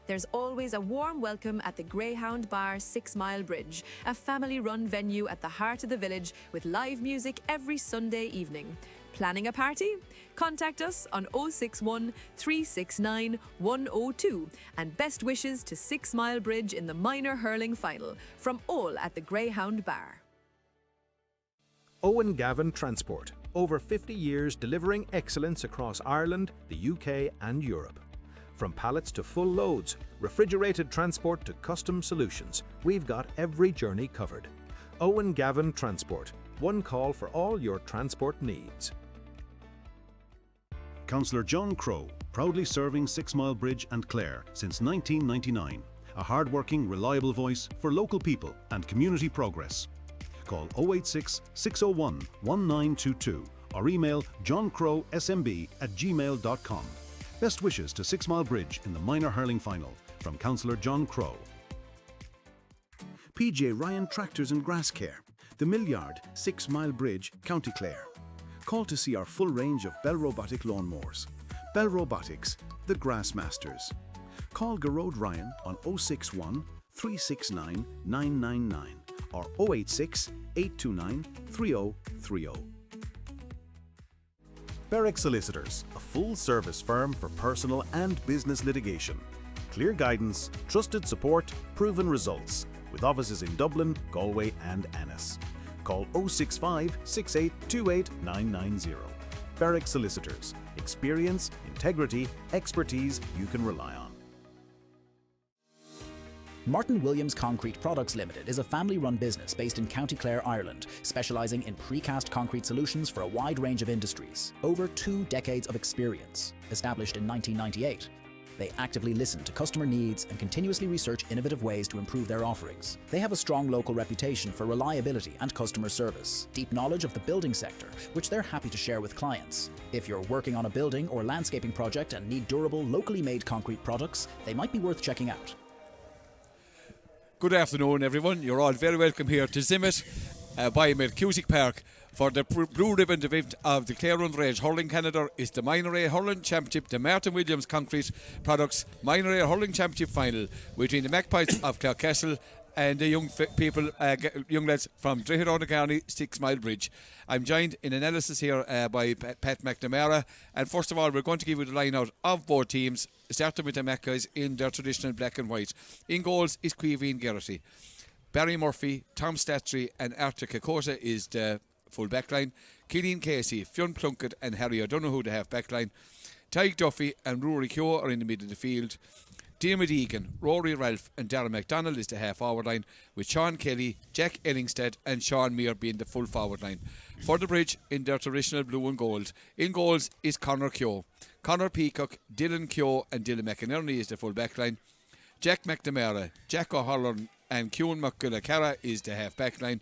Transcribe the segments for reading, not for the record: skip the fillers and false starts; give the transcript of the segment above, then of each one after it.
there's always a warm welcome at the Greyhound Bar, Sixmilebridge, a family-run venue at the heart of the village with live music every Sunday evening. Planning a party? Contact us on 061 369 102 and best wishes to Sixmilebridge in the minor hurling final from all at the Greyhound Bar. Owen Gavin Transport, over 50 years delivering excellence across Ireland, the UK and Europe. From pallets to full loads, refrigerated transport to custom solutions, we've got every journey covered. Owen Gavin Transport, one call for all your transport needs. Councillor John Crowe, proudly serving Sixmilebridge and Clare since 1999. A hard-working, reliable voice for local people and community progress. Call 086 601 1922 or email johncrowesmb@gmail.com. Best wishes to Sixmilebridge in the minor hurling final from Councillor John Crowe. PJ Ryan Tractors and Grass Care, the Millyard, 6 Mile Bridge, County Clare. Call to see our full range of Bell Robotic lawnmowers. Bell Robotics, the Grass Masters. Call Garode Ryan on 061 369 999 or 086 829 3030. Berwick Solicitors, a full-service firm for personal and business litigation. Clear guidance, trusted support, proven results. With offices in Dublin, Galway and Ennis. Call 065 6828 990. Berwick Solicitors. Experience, integrity, expertise you can rely on. Martin Williams Concrete Products Limited is a family-run business based in County Clare, Ireland, specialising in precast concrete solutions for a wide range of industries. Over 2 decades of experience. Established in 1998, they actively listen to customer needs and continuously research innovative ways to improve their offerings. They have a strong local reputation for reliability and customer service, deep knowledge of the building sector, which they're happy to share with clients. If you're working on a building or landscaping project and need durable, locally made concrete products, they might be worth checking out. Good afternoon, everyone. You're all very welcome here to Zimmet by Cusick Park for the Blue Ribbon event of the Clare Underage Hurling Canada. Is the Minor A Hurling Championship, the Martin Williams Concrete Products Minor A Hurling Championship final between the Magpies of Clarecastle and the young lads from Drogheda-Carney, Sixmilebridge. I'm joined in analysis here by Pat McNamara, and first of all we're going to give you the line-out of both teams, starting with the Magpies in their traditional black and white. In goals is Caoimhín Geraghty. Barry Murphy, Tom Statry and Arthur Kakota is the full back line. Cillian Casey, Fionn Plunkett and Harry O'Donoghue the half back line. Tadhg Duffy and Rory Keogh are in the middle of the field. Diarmuid Egan, Rory Ralph and Darren MacDonald is the half forward line, with Sean Kelly, Jack Ellingstead and Sean Mear being the full forward line. For the Bridge in their traditional blue and gold. In goals is Conor Keogh. Conor Peacock, Dylan Keogh and Dylan McInerney is the full back line. Jack McNamara, Jack O'Halloran and Ciúin McGullacara is the half back line.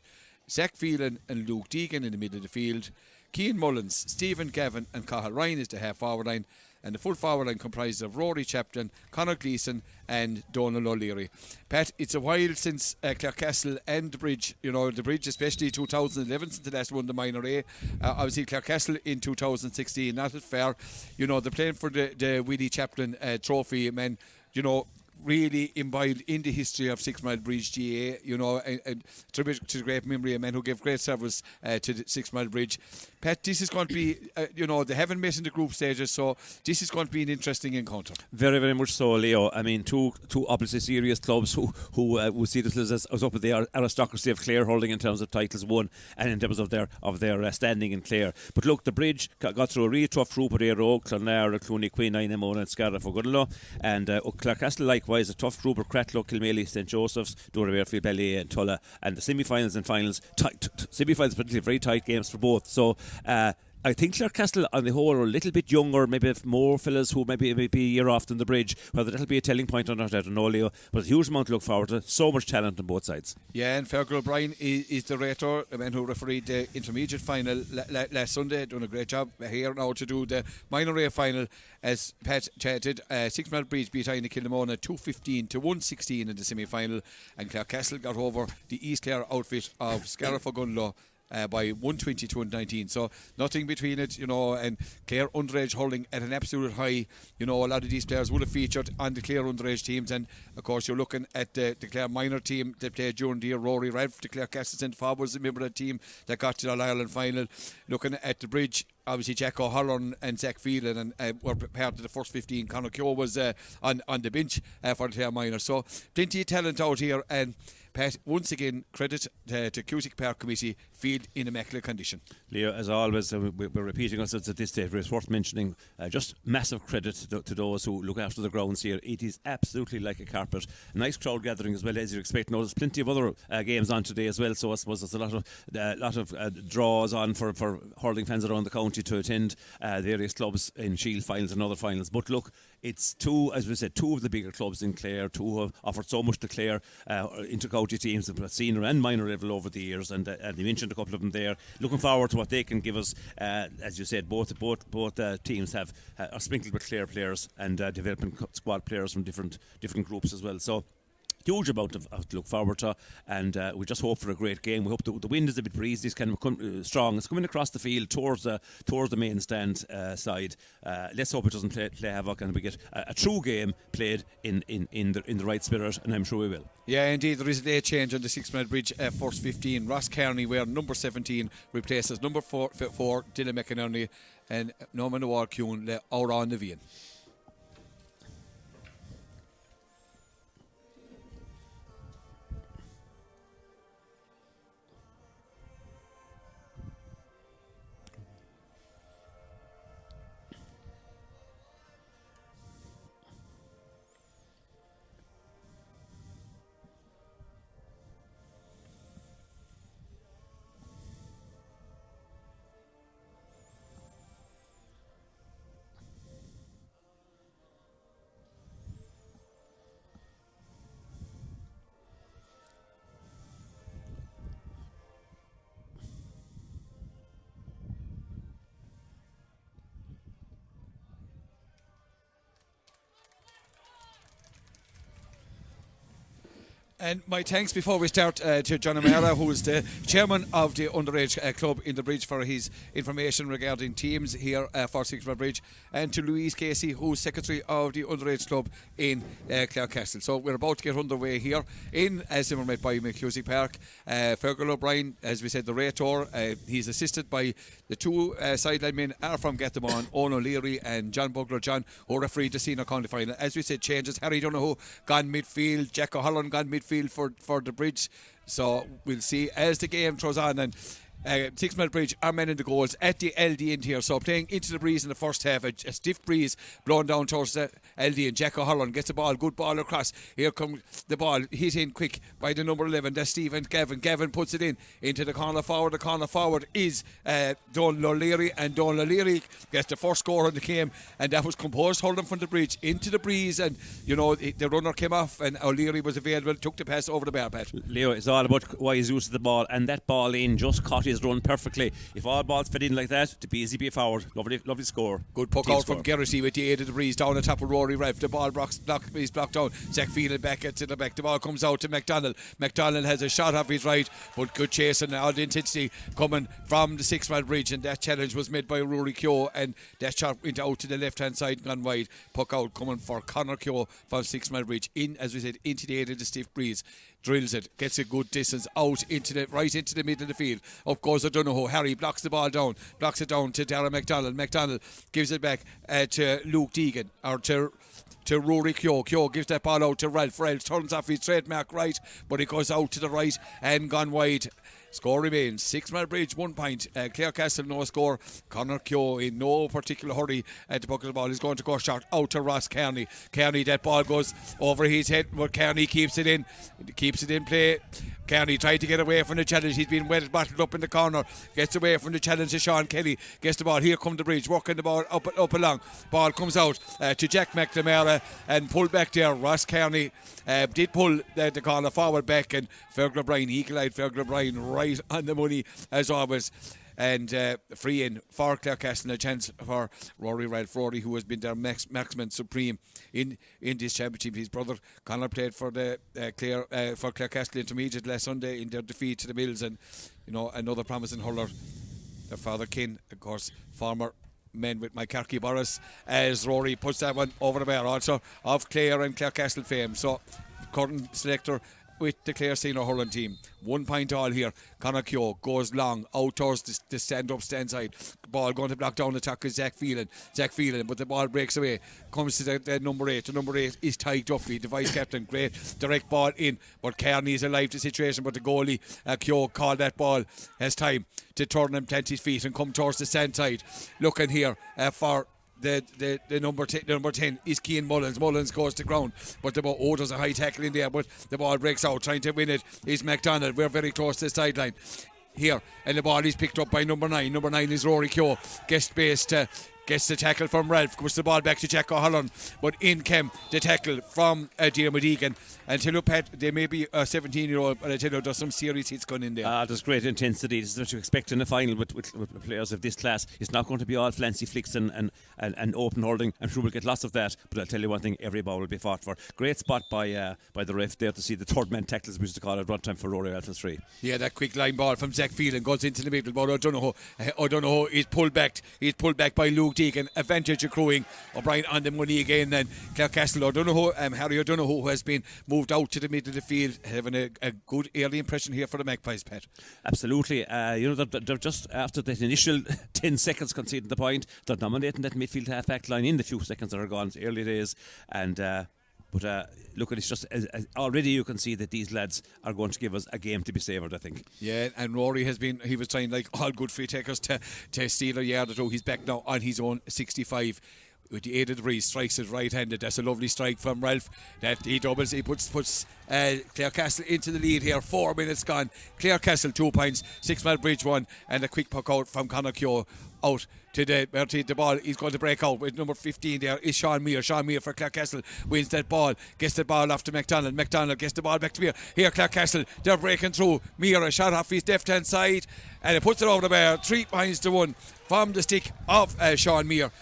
Zach Phelan and Luke Deegan in the middle of the field. Cian Mullins, Stephen Gavin and Cathal Ryan is the half forward line, and the full forward line comprises of Rory Chaplin, Conor Gleeson and Donal O'Leary. Pat, it's a while since Clarecastle and the Bridge, the Bridge especially 2011 since the last one, the Minor A. Obviously Clarecastle in 2016, not as fair. They're playing for the Willie Chaplin trophy, man, really imbibed in the history of Sixmilebridge GA, and tribute to the great memory of men who gave great service to the Sixmilebridge. Pat, this is going to be, they haven't met in the group stages, so this is going to be an interesting encounter. Very, very much so, Leo. I mean, two obviously serious clubs who will see themselves as up with the aristocracy of Clare hurling in terms of titles won and in terms of their standing in Clare. But look, the Bridge got through a really tough group with Éire, Clonlara, Clooney, Queen, Inamona and Scariff O'Gunlow, and Clarecastle likewise a tough group of Cratloe, Kilmaley, St Joseph's, Dora Fairfield, Ballyea and Tulla, and the semi-finals and finals, semi-finals particularly very tight games for both. So I think Clarecastle on the whole are a little bit younger, maybe more fellas who maybe a year off than the Bridge. Whether that'll be a telling point or not, I don't know, Leo, but a huge amount to look forward to. So much talent on both sides. Yeah, and Fergal O'Brien is the rater, the man who refereed the intermediate final last Sunday, doing a great job here now to do the Minor A final. As Pat chatted, Sixmilebridge beat Aina Kilnamona 2-15 to 1-16 in the semi-final, and Clarecastle got over the East Clare outfit of Scariff O'Gunlow by 120 to 119. So nothing between it, and Clare underage hurling at an absolute high. A lot of these players would have featured on the Clare underage teams, and of course you're looking at the Clare minor team that played during the year. Rory Rev, the Clarecastle St. Fob was a member of the team that got to the All-Ireland final. Looking at the bridge, obviously Jack O'Halloran and Zach Phelan and were part of the first 15. Conor Keogh was on the bench for the Clare minor. So plenty of talent out here, and Pat, once again, credit to Cusick Park Committee, field in immaculate condition. Leo, as always, we're repeating ourselves at this stage, but it's worth mentioning just massive credit to those who look after the grounds here. It is absolutely like a carpet. A nice crowd gathering as well, as you'd expect. Now, there's plenty of other games on today as well, so I suppose there's a lot of draws on for hurling fans around the county to attend the various clubs in Shield finals and other finals. But look, it's two of the bigger clubs in Clare, two who have offered so much to Clare, inter-county teams at senior and minor level over the years, and you mentioned a couple of them there. Looking forward to what they can give us. As you said, both teams are sprinkled with Clare players and developing squad players from different groups as well. So huge amount to look forward to, and we just hope for a great game. We hope the wind is a bit breezy, it's kind of strong. It's coming across the field towards the main stand side. Let's hope it doesn't play havoc, and we get a true game played in the right spirit, and I'm sure we will. Yeah, indeed, there is a day change on the Sixmilebridge first 15. Ross Kearney, where number 17 replaces number 4 Dylan McInerney, and Norman Noir Kuhn out on the Vian. And my thanks before we start to John O'Mara, who is the chairman of the underage club in the bridge, for his information regarding teams here for Sixmilebridge, and to Louise Casey, who's secretary of the underage club in Clarecastle. So we're about to get underway here in Zimmermet by Cusick Park. Fergal O'Brien, as we said, the rator, he's assisted by the two sideline men are from Gattamon, Owen O'Leary and John Bugler John, who refereed the Senior County final. As we said, changes. Harry Donoghue gone midfield, Jack O'Halloran gone midfield for the bridge. So we'll see as the game throws on. And Sixmilebridge are men in the goals at the LD end here, so playing into the breeze in the first half. A stiff breeze blowing down towards the LD, and Jack O'Halloran gets the ball, good ball across. Here comes the ball, hit in quick by the number 11, that's Stephen Gavin puts it into the corner forward. The corner forward is Donal O'Leary, and Donal O'Leary gets the first score of the game, and that was composed holding from the bridge into the breeze, and the runner came off and O'Leary was available, took the pass over the bar, Pat. Leo, it's all about wise use of the ball, and that ball in just caught his run perfectly. If all balls fit in like that, to be easy be forward. Lovely score. Good puck out from Garrity with the aid of the breeze down the top of Rory Rev. The ball is blocked down. Zach Phelan back to the back. The ball comes out to McDonald. McDonald has a shot off his right, but good chase and all the intensity coming from the Sixmilebridge, and that challenge was made by Rory Keogh, and that shot went out to the left hand side and gone wide. Puck out coming for Conor Keogh from Sixmilebridge, in, as we said, into the aid of the stiff breeze. Drills it, gets a good distance out right into the middle of the field. Up goes O'Donoghue. Harry blocks the ball down, blocks it down to Darragh McDonald. McDonald gives it back to Luke Deegan, or to Rory Keogh. Keogh gives that ball out to Ralph. Ralph turns off his trademark right, but it goes out to the right and gone wide. Score remains Sixmilebridge 1 point, Clarecastle no score. Conor Keogh in no particular hurry at the bucket of the ball. He's going to go short out to Ross Kearney. Kearney, that ball goes over his head, but Kearney keeps it in play. Kearney tried to get away from the challenge. He's been bottled up in the corner. Gets away from the challenge to Sean Kelly. Gets the ball. Here come the bridge. Working the ball up along. Ball comes out to Jack McNamara and pulled back there. Ross Kearney did pull the corner forward back, and Fergal O'Brien, eagle-eyed Fergal O'Brien, right on the money as always. and free in for Clarecastle, and a chance for Rory Ralph Rory, who has been their marksman supreme in this championship. His brother Conor played for the for Clarecastle Intermediate last Sunday in their defeat to the Mills, and another promising hurler. Their father Ken, of course, former men with my Carkey Boris, as Rory puts that one over the bar, also of Clare and Clarecastle fame. So current selector with the Clare senior hurling team. 1 point all here. Conor Keogh goes long out towards the stand side. Ball going to block down the attack is Zach Phelan, but the ball breaks away. Comes to the number 8. The number 8 is Ty Duffy, the vice captain. Great direct ball in, but Kearney is alive to the situation. But the goalie Keogh called that ball. Has time to turn him 20 feet and come towards the stand side. Looking here for the number 10 is Cian Mullins. Mullins goes to ground, but there's a high tackle in there, but the ball breaks out. Trying to win it is MacDonald. We're very close to the sideline here, and the ball is picked up by number 9. Number 9 is Rory Keogh. Gets the tackle from Ralph, puts the ball back to Jack O'Halloran, but in came the tackle from Diarmuid Egan. And tell you, Pat, they may be a 17-year-old, but I tell you, there's some serious hits going in there. There's great intensity. This is what you expect in the final with players of this class. It's not going to be all flancy flicks and open holding. I'm sure we'll get lots of that, but I'll tell you one thing, every ball will be fought for. Great spot by the ref there to see the third man tackles, we used to call it, run time for Rory Alpha 3. Yeah, that quick line ball from Zach Phelan goes into the middle, but O'Donoghue is pulled back. He's pulled back by Luke Deegan. Advantage accruing. O'Brien on the money again then. Clarecastle O'Donoghue, Harry O'Donoghue, who has been moved out to the middle of the field, having a good early impression here for the Magpies, Pat. Absolutely. They're just after that initial 10 seconds conceding the point, they're dominating that midfield half-back line in the few seconds that are gone. It's early days, and look, it's just already you can see that these lads are going to give us a game to be savoured, I think. Yeah, and Rory he was trying like all good free takers to steal a yard or two. He's back now on his own 65. With the aid of the breeze, strikes it right-handed. That's a lovely strike from Ralph. That he doubles. He puts Clarecastle into the lead here. 4 minutes gone. Clarecastle 2 points. Sixmilebridge 1, and a quick puck out from Conor Keogh out to the ball. He's going to break out with number 15 there is Sean Mear. Sean Mear for Clarecastle wins that ball. Gets the ball off to MacDonald. MacDonald gets the ball back to Mear. Here Clarecastle, they're breaking through. Mear a shot off his left hand side, and he puts it over the bar. 3 points to 1 from the stick of Sean Mear.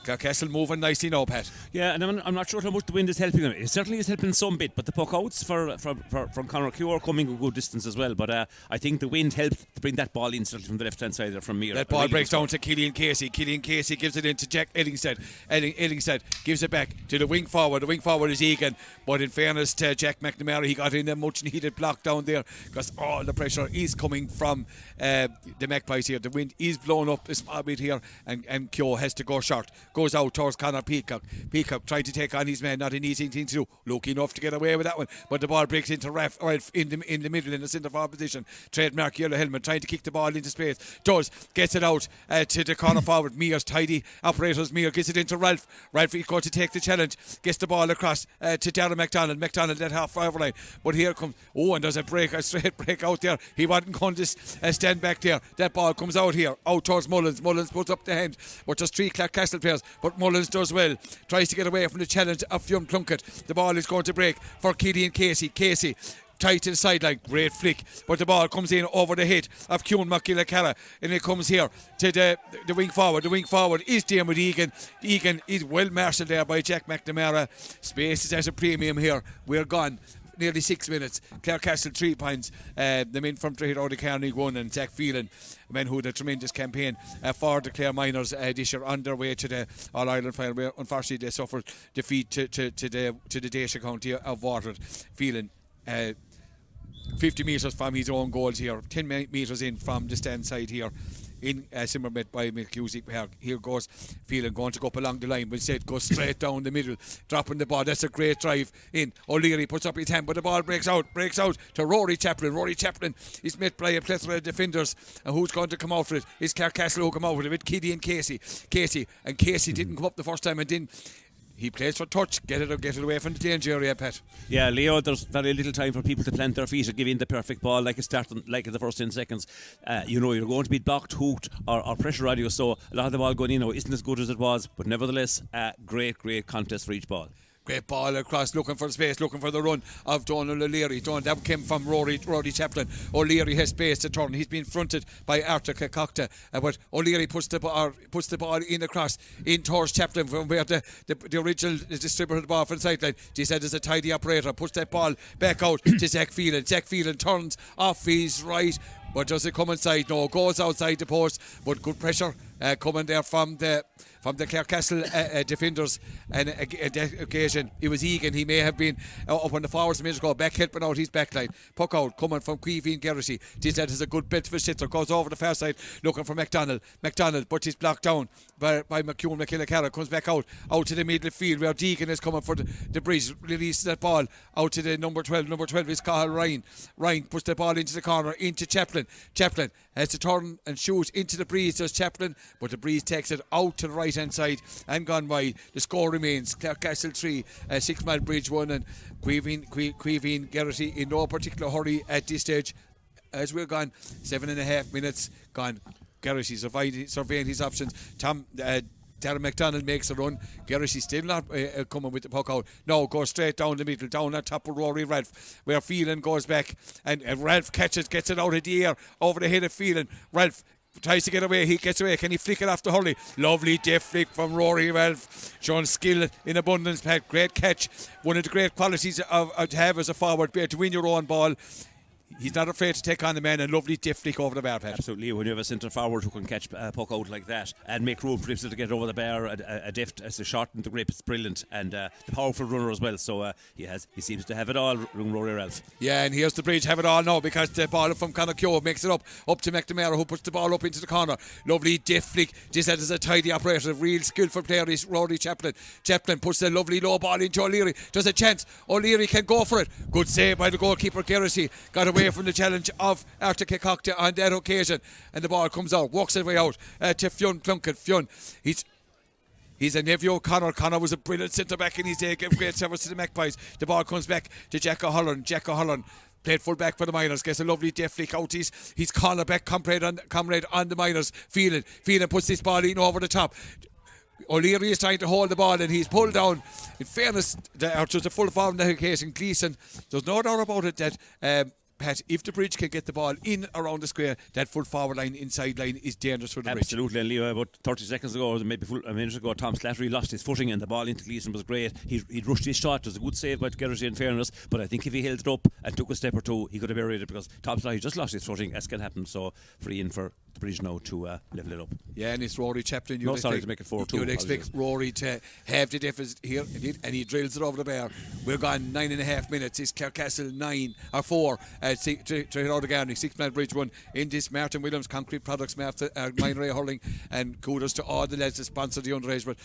Clarecastle moving nicely now, Pat. Yeah, and I'm not sure how much the wind is helping them. It certainly is helping some bit, but the puck outs from Conor Keogh are coming a good distance as well. But I think the wind helped to bring that ball in from the left hand side there from Mear. That ball really breaks down to Killian Casey. Killian Casey gives it in to Jack Ellingstead. Ellingstead gives it back to the wing forward. The wing forward is Egan, but in fairness to Jack McNamara, he got in a much needed block down there because all the pressure is coming from the Magpies here. The wind is blowing up a small bit here, and Keogh has to go short. Goes out towards Conor Peacock. Peacock trying to take on his man, not an easy thing to do. Lucky enough to get away with that one, but the ball breaks into Ralph in the middle in the centre forward position. Trademark yellow helmet trying to kick the ball into space. Gets it out to the corner forward. Mears tidy operators. Mears gets it into Ralph. Ralph is going to take the challenge. Gets the ball across to Darren MacDonald. MacDonald at half forward line, but here comes and there's a straight break out there. He wasn't going to stand back there. That ball comes out here, out towards Mullins. Mullins puts up the hand, but just 3 Clarecastle players, but Mullins does well. Tries to get away from the challenge of Fionn Plunkett. The ball is going to break for Killian Casey. Casey tight to the sideline, great flick, but the ball comes in over the head of Cian McGillicalla, and it comes here to the wing forward. The wing forward is Diarmuid Egan. Egan is well marshalled there by Jack McNamara. Space is at a premium here. We're gone. Nearly 6 minutes. Clarecastle 3 points. The men from Drogheda Carney 1, and Zach Phelan, men who had a tremendous campaign for the Clare Miners this year, on their way to the All Ireland final, where unfortunately they suffered defeat to the Daisha County of Waterford. Phelan 50 metres from his own goals here, 10 metres in from the stand side here in Sixmilebridge by McCusick Park. Here goes Phelan going to go up along the line, but instead goes straight down the middle, dropping the ball. That's a great drive in. O'Leary puts up his hand, but the ball breaks out to Rory Chaplin. Rory Chaplin is met by a plethora of defenders, and who's going to come out for it? It's Clarecastle who come out with it with Killian Casey. Casey didn't come up the first time and didn't. He plays for touch, get it away from the danger area, Pat. Yeah, Leo, there's very little time for people to plant their feet or give in the perfect ball like in the first 10 seconds. You're going to be blocked, hooked, or pressure on you, so a lot of the ball going in now isn't as good as it was, but nevertheless, great contest for each ball. Great ball across, looking for space, looking for the run of Donald O'Leary. That came from Rory Chaplin. O'Leary has space to turn. He's been fronted by Arthur Kakakta, but O'Leary puts the ball in across in towards Chaplin, from where the original distributor the ball from the sideline. He said there's a tidy operator, puts that ball back out to Zach Phelan. Zach Phelan turns off his right, but does it come inside? No, goes outside the post, but good pressure coming there from the Clarecastle defenders. And that occasion it was Egan. He may have been up on the forwards a minute ago, back helping out his backline. Puck out coming from Queeveen Garrity. That is a good bit for Sitter, goes over the far side looking for McDonald, but he's blocked down by McCune McKillicara. Comes back out to the middle field where Deegan is coming for the bridge, releases that ball out to the number 12 is Cathal Ryan. Puts the ball into the corner, into Chaplin has to turn and shoot into the breeze, does Chaplin, but the breeze takes it out to the right hand side and gone wide. The score remains Clarecastle 3, Sixmilebridge 1, and Queeveen Garrity in no particular hurry at this stage. As we're gone 7.5 minutes gone, Garrity surveying his options. Darren McDonald makes a run. Garrity still not coming with the puck out. No, goes straight down the middle, down on top of Rory Ralph, where Phelan goes back, and Ralph catches, gets it out of the air over the head of Phelan. Ralph tries to get away, he gets away. Can he flick it off to Hurley? Lovely deft flick from Rory Ralph, showing skill in abundance. Great catch. One of the great qualities to have as a forward, to win your own ball. He's not afraid to take on the man, and lovely deft flick over the bar, Pat. Absolutely, when you have a centre forward who can catch puck out like that and make room for him to get over the bar, a deft as a shot and the grip is brilliant, and the powerful runner as well. So he seems to have it all, Rory Ralph. Yeah, and here's the Bridge have it all now, because the ball from Conor Keogh makes it up to McNamara, who puts the ball up into the corner. Lovely deft flick. This is a tidy operator, real skillful player is Rory Chaplin. Chaplin puts the lovely low ball into O'Leary. There's a chance. O'Leary can go for it. Good save by the goalkeeper Garrity. Got away from the challenge of Arthur Kakakta on that occasion, and the ball comes out, walks his way out to Fionn Plunkett. Fionn, he's a nephew of Conor. Conor was a brilliant centre back in his day, gave great service to the Magpies. The ball comes back to Jack O'Halloran. Jack O'Halloran played full back for the Miners, gets a lovely deft flick out his cornerback comrade on the Miners. Phelan puts this ball in over the top. O'Leary is trying to hold the ball, and he's pulled down. In fairness, just a full form in that occasion. Gleeson, there's no doubt about it that Pat, if the Bridge can get the ball in around the square, that full forward line, inside line is dangerous for the Bridge. Absolutely, and Leo, about 30 seconds ago, or maybe a minute ago, Tom Slattery lost his footing and the ball into Gleeson was great. He rushed his shot. It was a good save by Garrity in fairness, but I think if he held it up and took a step or two, he could have buried it, because Tom Slattery just lost his footing, as can happen. So free in for the Bridge now to level it up. Yeah, and it's Rory Chaplin. To make it 4-2. You'd expect Rory to have the deficit here, and he drills it over the bar. We're gone 9.5 minutes. It's Clarecastle 4 Garney, Sixmilebridge 1 in this Martin Williams Concrete Products Minor A Hurling, and kudos to all the lads that sponsor the underage. But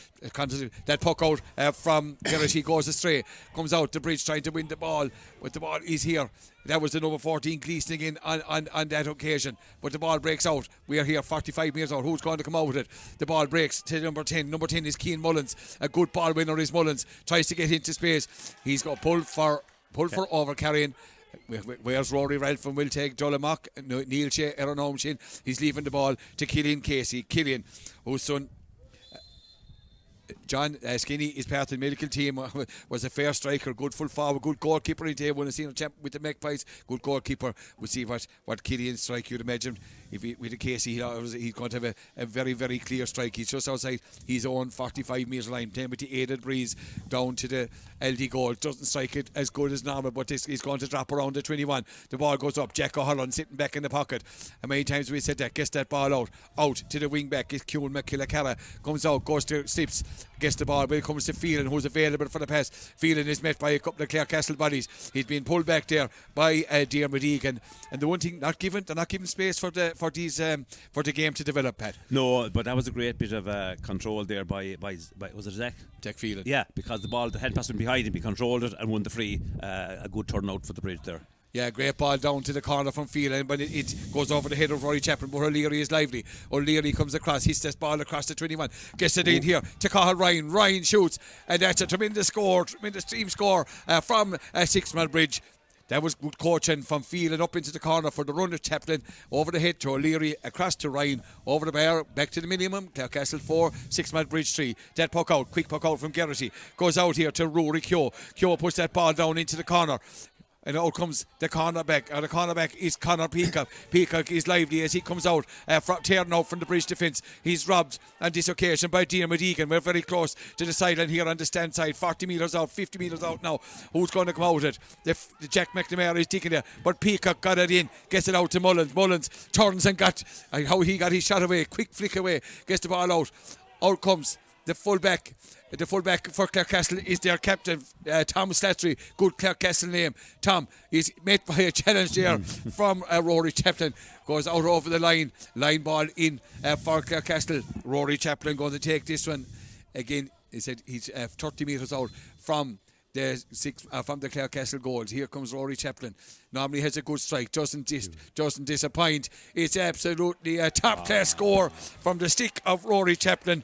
that puck out from Garrity goes astray, comes out the Bridge trying to win the ball, but the ball is here. That was the number 14 Gleeson in on that occasion, but the ball breaks out. We are here 45 metres out. Who's going to come out with it? The ball breaks to number 10. Number 10 is Cian Mullins. A good ball winner is Mullins. Tries to get into space. He's got pull for over carrying. Where's Rory Ralph, and will take Dullamock. Neil Shea Aaron Shin. He's leaving the ball to Killian Casey. Killian, whose son John Skinny is part of the medical team, was a fair striker, good full forward, good goalkeeper in day. When I seen him champ with the Magpies, good goalkeeper. We'll see what Killian strike you'd imagine. If with the Casey, he's going to have a very, very clear strike. He's just outside his own 45 metre line, playing with the aided breeze down to the LD goal. Doesn't strike it as good as normal, but he's going to drop around the 21. The ball goes up. Jack O'Halloran sitting back in the pocket. How many times we said that? Gets that ball out to the wing back. Is Cian McKillicara, comes out, goes to Sips, gets the ball, but it comes to Phelan, who's available for the pass. Phelan is met by a couple of Clarecastle bodies. He's been pulled back there by Diarmuid Egan, and the one thing they're not giving space for the game to develop, Pat. No, but that was a great bit of control there by was it Zach? Zach Phelan. Yeah, because the hand passed behind him, he controlled it and won the free. A good turnout for the Bridge there. Yeah, great ball down to the corner from Phelan, but it goes over the head of Rory Chaplin. But O'Leary is lively. O'Leary comes across, hits this ball across the 21, gets it in here to Cathal Ryan. Ryan shoots, and that's a tremendous team score from Sixmilebridge. That was good coaching from Phelan up into the corner for the runner. Chaplin over the head to O'Leary, across to Ryan, over the bar, back to the minimum. Clarecastle 4, Sixmilebridge 3. That puck out, quick puck out from Garrity. Goes out here to Rory Keogh. Keogh puts that ball down into the corner. And out comes the cornerback. The cornerback is Conor Peacock. Peacock is lively as he comes out, tearing out from the Bridge defence. He's robbed on this occasion by Diarmuid Egan. We're very close to the sideline here on the stand side. 40 metres out, 50 metres out now. Who's going to come out it? The Jack McNamara is digging there. But Peacock got it in, gets it out to Mullins. Mullins turns and got how he got his shot away. Quick flick away, gets the ball out. Out comes the fullback. The fullback for Clarecastle is their captain, Tom Slattery. Good Clarecastle name. Tom is met by a challenge there from Rory Chaplin. Goes out over the line. Line ball in for Clarecastle. Rory Chaplin going to take this one. Again, he said he's 30 metres out from the Clarecastle goals. Here comes Rory Chaplin. Normally has a good strike. Doesn't disappoint. It's absolutely a top class score from the stick of Rory Chaplin.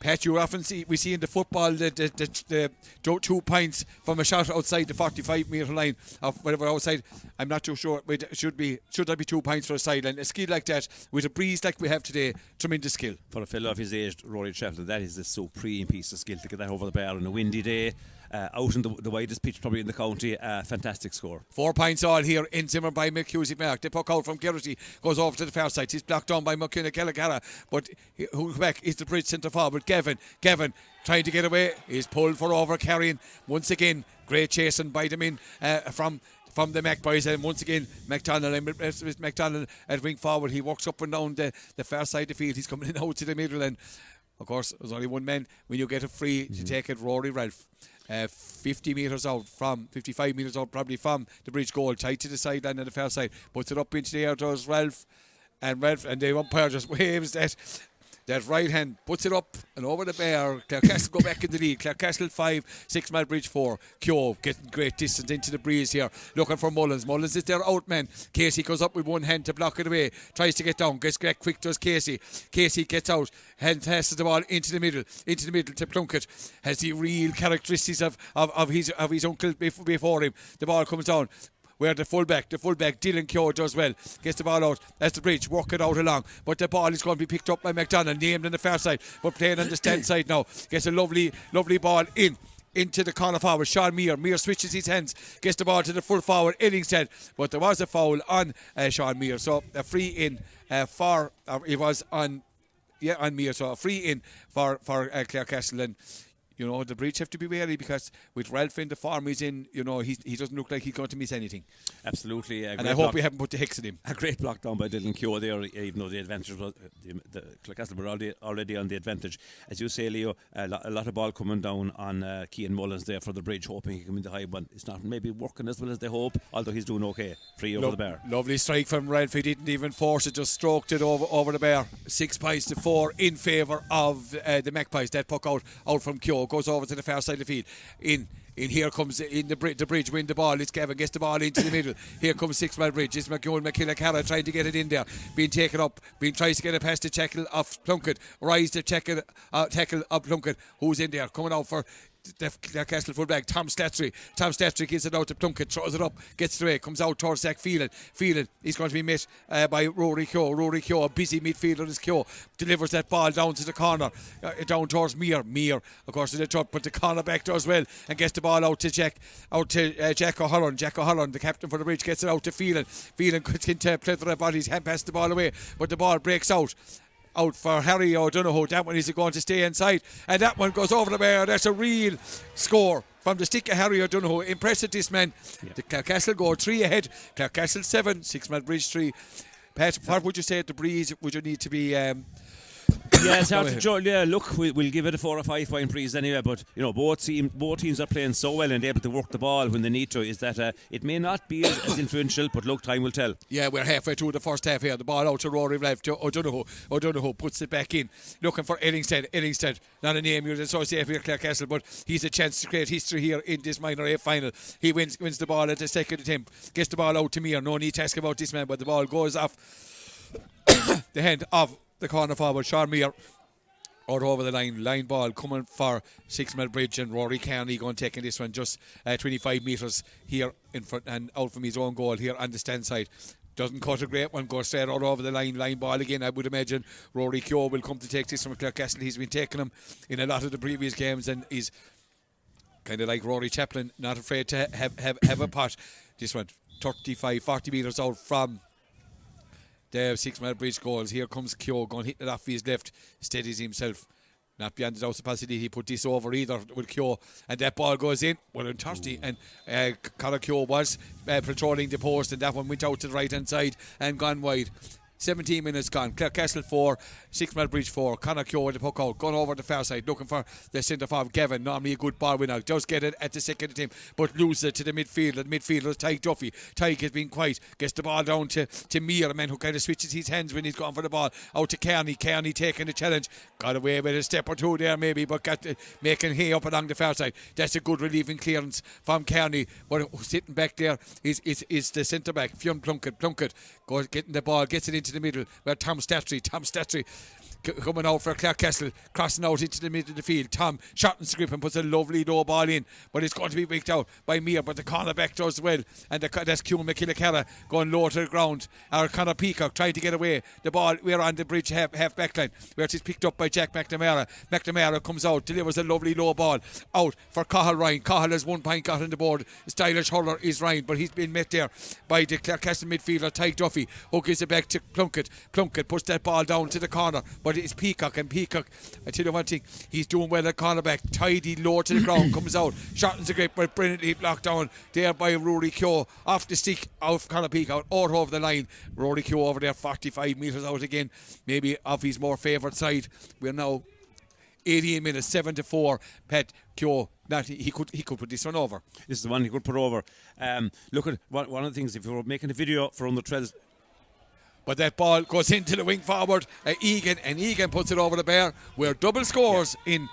Pat, you often we see in the football the 2 points from a shot outside the 45 metre line of whatever outside. I'm not too sure. Should that be 2 points for a sideline? A skill like that with a breeze like we have today, tremendous skill for a fellow of his age, Rory Chaplin. That is a supreme piece of skill to get that over the bar on a windy day. Out in the widest pitch probably in the county. Fantastic score. 4 points all here in Zimmer by McCusey Mark. The puck out from Garrity goes off to the far side. He's blocked down by McKenna Kellecara, but who's back is the Bridge centre forward Gavin trying to get away. He's pulled for over carrying once again. Great chasing by them in from the Magpies, and once again McDonald at wing forward. He walks up and down the far side of the field. He's coming in out to the middle, and of course there's only one man when you get a free to take it. Rory Ralph. 50 metres out from 55 metres out probably from the Bridge goal, tight to the sideline and the far side, puts it up into the air, does Ralph and the umpire just waves that right hand, puts it up and over the bar. Clarecastle go back in the lead. Clarecastle 5, Sixmilebridge 4. Keogh getting great distance into the breeze here, looking for Mullins. Mullins is their out man. Casey goes up with one hand to block it away, tries to get down, gets back quick, does Casey. Casey gets out and passes the ball into the middle to Plunkett. Has the real characteristics of his uncle before him. The ball comes down where the fullback Dylan Keogh does well, gets the ball out as the Bridge work it out along, but the ball is going to be picked up by McDonald, named on the far side but playing on the stand side now. Gets a lovely ball into the corner forward. Sean Mear switches his hands, gets the ball to the full forward Ellingstead, but there was a foul on Sean Mear, so a free in on Mear, so a free in for Clarecastle. And you know, the Bridge have to be wary because with Ralph in the form he's in, you know, he doesn't look like he's going to miss anything. Absolutely. And I hope we haven't put the hex in him. A great block down by Dylan Keogh there, even though the advantage was, the Clarecastle were already on the advantage. As you say, Leo, a lot of ball coming down on Cian Mullins there for the Bridge, hoping he can win the high one. It's not maybe working as well as they hope, although he's doing okay. Free over the bar. Lovely strike from Ralph. He didn't even force it, just stroked it over the bar. 6 points to 4 in favour of the Magpies. That puck out from Keogh goes over to the far side of the field. In here comes in the Bridge win the ball. It's Gavin gets the ball into the middle. Here comes Sixmilebridge. It's McKillicara trying to get it in there, being taken up, tries to get it past the tackle of Plunkett. Rise the tackle of Plunkett, who's in there coming out for the Clarecastle fullback Tom Slattery gives it out to Plunkett, throws it up, gets it away, comes out towards Zach Phelan. He's going to be met by Rory Keogh, a busy midfielder is Keogh, delivers that ball down to the corner, down towards Mear, of course in the top, but the cornerback does well and gets the ball out to Jack O'Halloran. Jack O'Halloran, the captain for the Bridge, gets it out to Phelan gets into plethora of bodies, hand passes the ball away, but the ball breaks out for Harry O'Donoghue. That one is going to stay inside, and that one goes over the bar. That's a real score from the stick of Harry O'Donoghue. Impressive, this man. Yeah. The Clarecastle go 3 ahead. Clarecastle 7, Sixmilebridge 3. Pat, what would you say at the breeze? Would you need to be Yeah, it's hard to judge. Yeah, look, we'll give it a 4 or 5 point breeze anyway. But you know, both teams are playing so well and able to work the ball when they need to. Is that it may not be as influential, but look, time will tell. Yeah, we're halfway through the first half here. The ball out to Rory Ralph to O'Donoghue. O'Donoghue puts it back in, looking for Ellingstead. Not a name you'd associate with Clarecastle, but he's a chance to create history here in this minor A final. He wins the ball at the second attempt. Gets the ball out to Mear. No need to ask about this man, but the ball goes off the hand of the corner forward, Sean Mear. Out over the line ball coming for Sixmilebridge, and Rory Kearney going taking this one just 25 metres here in front and out from his own goal here on the stand side. Doesn't cut a great one, goes straight out over the line ball again. I would imagine Rory Keogh will come to take this from Clarecastle. He's been taking him in a lot of the previous games, and he's kind of like Rory Chaplin, not afraid to have a pot. This one 35-40 metres out from the Sixmilebridge goals. Here comes Keogh going hitting it off his left, steadies himself. Not beyond the doubt of possibility he put this over either with Keogh, and that ball goes in. Well and thirsty, and Conor Keogh was patrolling the post, and that one went out to the right hand side and gone wide. 17 minutes gone. Clarecastle 4, Sixmilebridge 4. Conor Keogh with the puck out, going over the far side, looking for the centre forward Gavin. Normally a good ball winner, does get it at the second team, but loses it to the midfield. The midfielder is Tyke Duffy. Tyke has been quiet, gets the ball down to Meir, a man who kind of switches his hands when he's going for the ball. Out to Kearney. Kearney taking the challenge, got away with a step or two there maybe, but got making hay up along the far side. That's a good relieving clearance from Kearney, but sitting back there is the centre back Fionn Plunkett goes getting the ball, gets it into the middle where Tom Statry coming out for Clarecastle, crossing out into the middle of the field. Tom shot and script and puts a lovely low ball in, but it's going to be picked out by Meir, but the cornerback does well, and that's Ciúin McKillicalla going low to the ground. Our Conor Peacock trying to get away. The ball, we're on the bridge half back line, where it is picked up by Jack McNamara. McNamara comes out, delivers a lovely low ball out for Cahill Ryan. Cahill has 1 point got on the board. Stylish hurler is Ryan, but he's been met there by the Clarecastle midfielder Tyke Duffy, who gives it back to Plunkett. Plunkett puts that ball down to the corner, but it's Peacock, and Peacock, I tell you one thing, he's doing well at cornerback, tidy low to the ground, comes out, shot and grip, but brilliantly blocked down there by Rory Keogh, off the stick of Conor Peacock, out over the line. Rory Keogh over there 45 metres out again, maybe of his more favoured side. We're now 18 minutes, 7-4. Pat Keogh, he could put this one over. This is the one he could put over. Look at one of the things, if you were making a video for Under 12, but that ball goes into the wing forward, Egan puts it over the bar. We're double scores in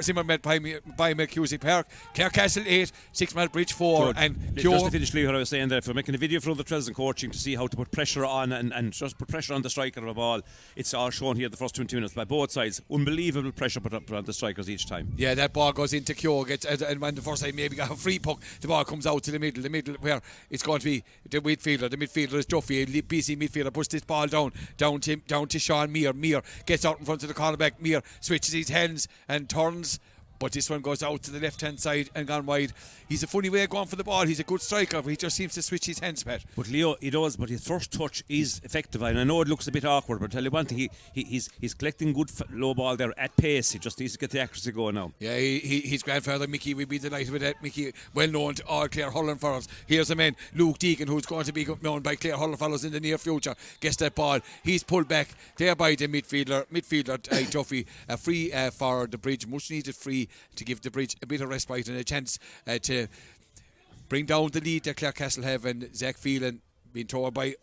Zimmerman by Cusick Park. Clarecastle 8, Sixmilebridge 4, and just to finish what I was saying there, if you're making a video for Under 12 and coaching to see how to put pressure on and just put pressure on the striker of a ball, it's all shown here the first 20 minutes by both sides. Unbelievable pressure put on the strikers each time. Yeah, that ball goes into Keogh, and when the first time maybe got a free puck, the ball comes out to the middle where it's going to be the midfielder. The midfielder is Duffy, a BC midfielder, puts this ball down to Sean Meir. Meir gets out in front of the cornerback. Meir switches his hands and turns, but this one goes out to the left hand side and gone wide. He's a funny way of going for the ball. He's a good striker, but he just seems to switch his hands, Pat. But Leo, he does, but his first touch is effective, and I know it looks a bit awkward, but I'll tell you one thing, he's collecting good low ball there at pace. He just needs to get the accuracy going now. Yeah, his grandfather Mickey would be delighted with that. Mickey, well known to all Clare hurling fellows. Here's a man, Luke Deegan, who's going to be known by Clare hurling fellows in the near future. Gets that ball. He's pulled back there by the midfielder Duffy. A free for the Bridge, much needed free to give the Bridge a bit of respite and a chance to bring down the lead that Clarecastle have. And Zach Phelan being told by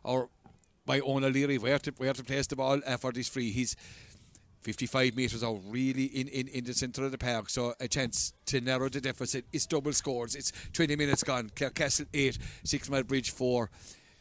Owen O'Leary where to place the ball for this free. He's 55 metres out, really in the centre of the park, so a chance to narrow the deficit. It's double scores. It's 20 minutes gone. Clarecastle 8, Sixmilebridge 4.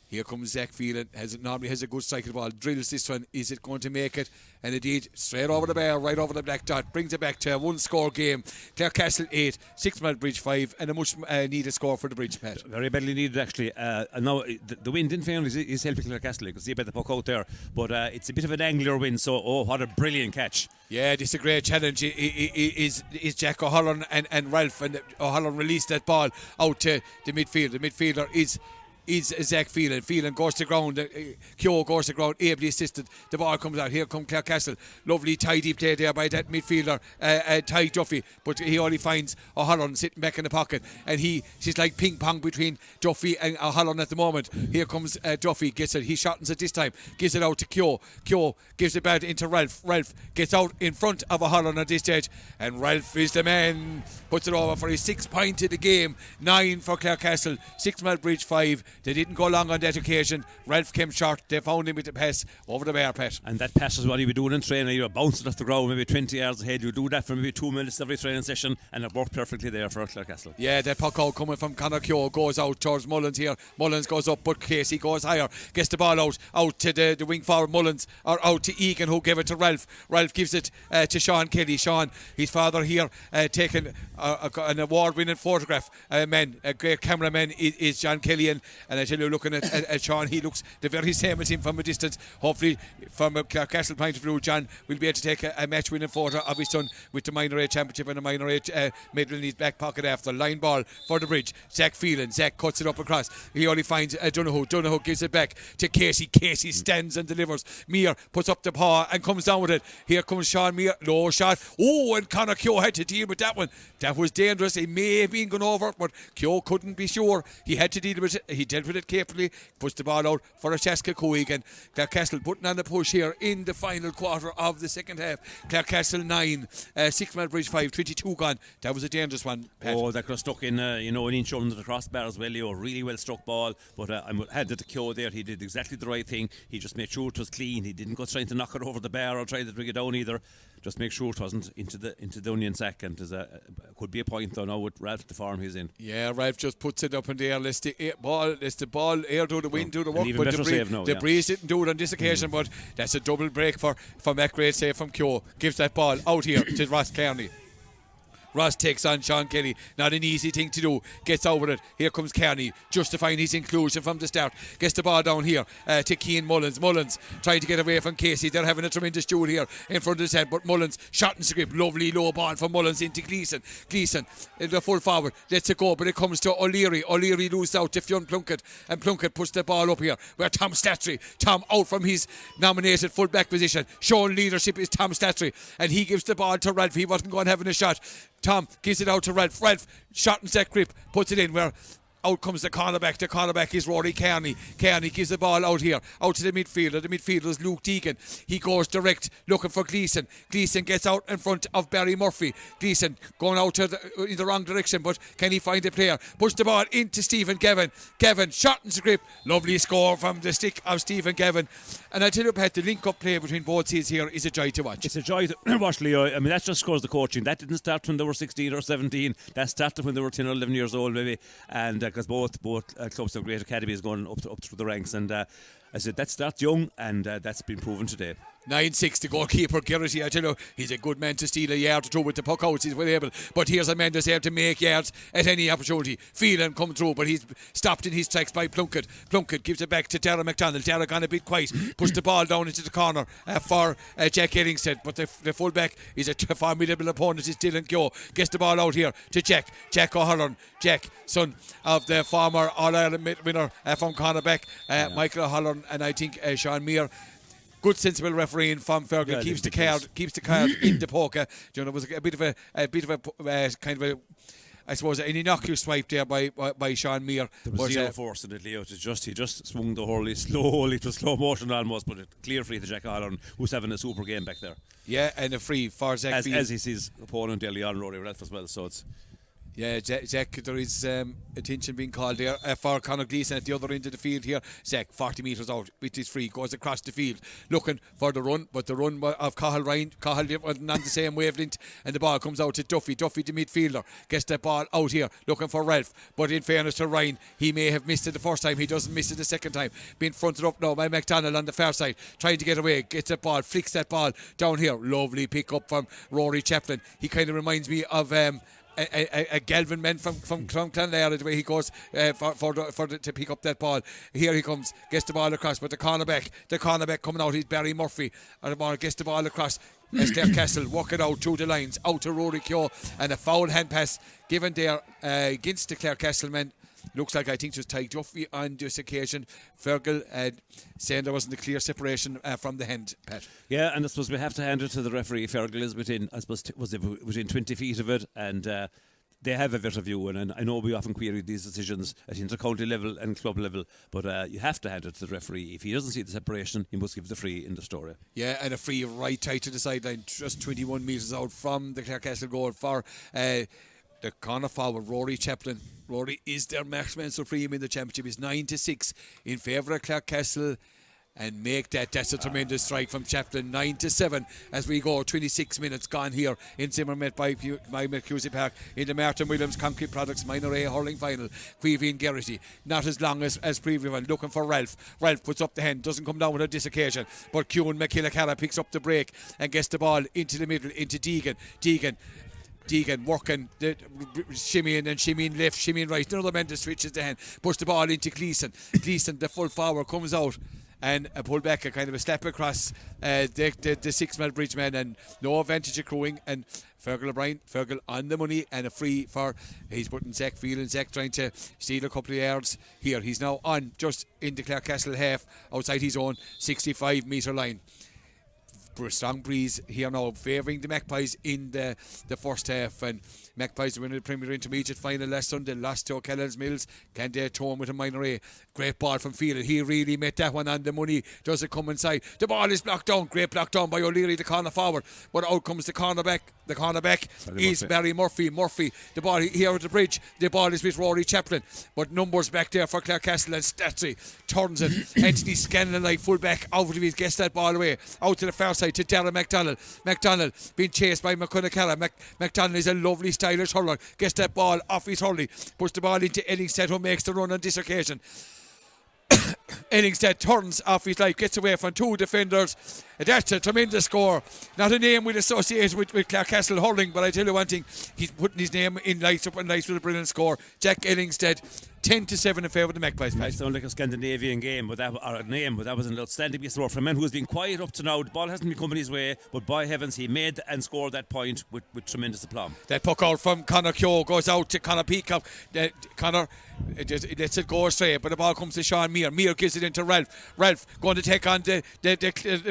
Here comes Zach Phelan, normally has a good cycle ball, drills this one. Is it going to make it? And indeed, straight over the bar, right over the black dot, brings it back to a 1-score game. Clarecastle 8, Sixmilebridge 5, and a much needed score for the Bridge, Pat. Very badly needed, actually. And now the wind in fairness is helping Clarecastle. You can see about the puck out there, but it's a bit of an angular wind. So, what a brilliant catch! Yeah, this is a great challenge. Is Jack O'Halloran and Ralph, and O'Halloran released that ball out to the midfield. The midfielder is Zach Phelan. Phelan goes to ground. Keogh goes to ground, ably assisted. The ball comes out. Here come Clarecastle. Lovely tidy play there by that midfielder, Tyke Duffy. But he only finds O'Halloran sitting back in the pocket. And she's like ping pong between Duffy and O'Halloran at the moment. Here comes Duffy. Gets it. He shotens it this time. Gives it out to Keogh. Keogh gives it back into Ralph. Ralph gets out in front of O'Halloran at this stage. And Ralph is the man. Puts it over for his 6th point of the game. 9 for Clarecastle. Sixmilebridge 5. They didn't go long on that occasion. Ralph came short. They found him with the pass over the bar, Pat. And that pass is what he would do in training. You were bouncing off the ground maybe 20 yards ahead. You do that for maybe 2 minutes every training session, and it worked perfectly there for Clarecastle. Yeah, that puck out coming from Conor Keogh goes out towards Mullins here. Mullins goes up, but Casey goes higher. Gets the ball out to the wing forward Mullins, or out to Egan, who gave it to Ralph. Ralph gives it to Sean Kelly. Sean, his father here, taking an award-winning photograph. A great cameraman is John Kelly, and I tell you, looking at Sean, he looks the very same as him from a distance. Hopefully, from a Clarecastle point of view, John will be able to take a match-winning photo of his son with the minor A championship and a minor A medal in his back pocket after. Line ball for the bridge. Zach Phelan. Zach cuts it up across. He only finds Donoghue. Donoghue gives it back to Casey. Casey stands and delivers. Meir puts up the paw and comes down with it. Here comes Sean Meir. Low shot. Oh, and Conor Keogh had to deal with that one. That was dangerous. He may have been gone over, but Keogh couldn't be sure. He had to deal with it. He dealt with it carefully. Puts the ball out for a Chaska Coig, and Clarecastle putting on the push here in the final quarter of the second half. Clarecastle 9, Sixmilebridge 5, 22 gone. That was a dangerous one, Pat. Oh, that could have stuck in, an inch under the crossbar as well. Really well struck ball. But I had it to Keogh there. He did exactly the right thing. He just made sure it was clean. He didn't go trying to knock it over the bar or try to bring it down either. Just make sure it wasn't into the onion sack. And could be a point though now with Ralph, the form he's in. Yeah, Ralph just puts it up in the air. Lets the ball air do the wind, do the work. But the breeze didn't do it on this occasion. But that's a double break for that great save from Keogh. Gives that ball out here to Ross Kearney. Ross takes on Sean Kelly. Not an easy thing to do. Gets over it. Here comes Kearney, justifying his inclusion from the start. Gets the ball down here to Cian Mullins. Mullins trying to get away from Casey. They're having a tremendous duel here in front of his head. But Mullins shot and script. Lovely low ball from Mullins into Gleeson. Gleeson, the full forward, lets it go. But it comes to O'Leary. O'Leary loses out to Fionn Plunkett. And Plunkett puts the ball up here. Where Tom Statry. Tom out from his nominated full back position. Showing leadership is Tom Statry. And he gives the ball to Ralph. He wasn't going having a shot. Tom gives it out to Ralph. Ralph, shot and set grip, puts it in where out comes the cornerback. The cornerback is Rory Kearney. Kearney gives the ball out here, out to the midfielder. The midfielder is Luke Deegan. He goes direct, looking for Gleeson. Gleeson gets out in front of Barry Murphy. Gleeson going out in the wrong direction, but can he find a player? Puts the ball into Stephen Gavin. Gavin, shot and grip. Lovely score from the stick of Stephen Gavin. And I tell you, Pat, the link-up play between both teams here is a joy to watch. It's a joy to watch, Leo. I mean, that just scores the coaching. That didn't start when they were 16 or 17. That started when they were 10 or 11 years old, maybe. And because both clubs have great academies going up through the ranks. And I said, that starts young, and that's been proven today. 9-6, the goalkeeper, Garrity, I tell you, he's a good man to steal a yard or two with the puck out. He's well able. But here's a man that's able to make yards at any opportunity. Feel him come through, but he's stopped in his tracks by Plunkett. Plunkett gives it back to Darragh MacDonald. Darragh gone a bit quiet. Puts the ball down into the corner for Jack Ellingsted. But the full-back is a formidable opponent. It's Dylan Keogh. Gets the ball out here to Jack O'Halloran. Jack, son of the former All-Ireland winner from cornerback, Michael O'Halloran, and I think Sean Meir. Good sensible refereeing from Fergal. Keeps the card in the poker. You know, it was a bit of a kind of a, I suppose, an innocuous swipe there by Sean Meir. There was zero force in it, Leo. He just swung the hurley slowly to slow motion almost, but a clear free to Jack O'Halloran, who's having a super game back there. Yeah, and a free for Zach Field. As he sees opponent early on, Rory Ralph as well. So it's. Yeah, Zach, there is attention being called there for Conor Gleeson at the other end of the field here. Zach, 40 metres out with his free, goes across the field looking for the run, but the run of Cathal Ryan, Cathal wasn't on the same wavelength, and the ball comes out to Duffy. Duffy, the midfielder, gets the ball out here looking for Ralph, but in fairness to Ryan, he may have missed it the first time, he doesn't miss it the second time. Being fronted up now by MacDonald on the far side, trying to get away, gets that ball, flicks that ball down here. Lovely pick up from Rory Chaplin. He kind of reminds me of a Galvin man from Clonlair, the way he goes to pick up that ball. Here he comes, gets the ball across, but the cornerback coming out is Barry Murphy, and the ball gets the ball across as Clarecastle walk it out through the lines, out to Rory Keogh, and a foul hand pass given there against the Clarecastle man. Looks like, I think, just Ty Duffy on this occasion. Fergal saying there wasn't a clear separation from the hand, Pat. Yeah, and I suppose we have to hand it to the referee. Fergal is within 20 feet of it, and they have a better view. And I know we often query these decisions at inter-county level and club level, but you have to hand it to the referee. If he doesn't see the separation, he must give the free in the story. Yeah, and a free right tight to the sideline, just 21 metres out from the Clarecastle goal for the corner forward, Rory Chaplin. Rory is their marksman supreme in the championship. He's 9-6 in favour of Clarecastle. And that's a tremendous strike from Chaplin. 9-7 as we go. 26 minutes gone here in Zimmermet by Mercury Park in the Martin Williams Concrete Products Minor A hurling final. Queevy and Garrity. Not as long as previous one. Looking for Ralph. Ralph puts up the hand. Doesn't come down with this occasion. But Kuhn McKillacalla picks up the break and gets the ball into the middle, into Deegan. Deegan working, shimmy in and shimmy in left, shimmy in right. Another man that switches the hand. Puts the ball into Gleeson. Gleeson, the full forward, comes out. And a pull back, a kind of a slap across the Sixmilebridge man, and no advantage accruing. And Fergal O'Brien, Fergal on the money, and a free for, he's putting Zach Phelan. Zach trying to steal a couple of yards here. He's now on just in the Clarecastle half, outside his own 65 metre line. Strong breeze here now, favouring the Magpies in the first half. And Magpies winning the Premier Intermediate final last Sunday, lost to O'Callaghan's Mills. Can they tone with a minor A? Great ball from Phelan. He really met that one on the money. Does it come inside? The ball is blocked down. Great block down by O'Leary, the corner forward. But out comes the cornerback. The cornerback is Barry Murphy. The ball here at the bridge. The ball is with Rory Chaplin. But numbers back there for Clarecastle, and Statsy turns it. Anthony Scanlon like full back out of his, gets that ball away. Out to the far side to Darren McDonald. McDonald being chased by McConnell. McDonald is a lovely stylish hurler. Gets that ball off his hurley. Puts the ball into Ellingstead, who makes the run on this occasion. Ellingstead turns off his life, gets away from two defenders. That's a tremendous score. Not a name we'd associate with Clarecastle hurling, but I tell you one thing, he's putting his name in lights up and lights with a brilliant score. Jack Ellingstead, 10-7 in favour of the Magpies. It sounds like a Scandinavian game, but that was an outstanding piece of work from a man who has been quiet up to now. The ball hasn't been coming his way, but by heavens, he made and scored that point with tremendous aplomb. That puck out from Conor Keogh goes out to Conor Peacock. Conor lets it go astray, but the ball comes to Sean Mear. Mear gives it into Ralph. Ralph going to take on the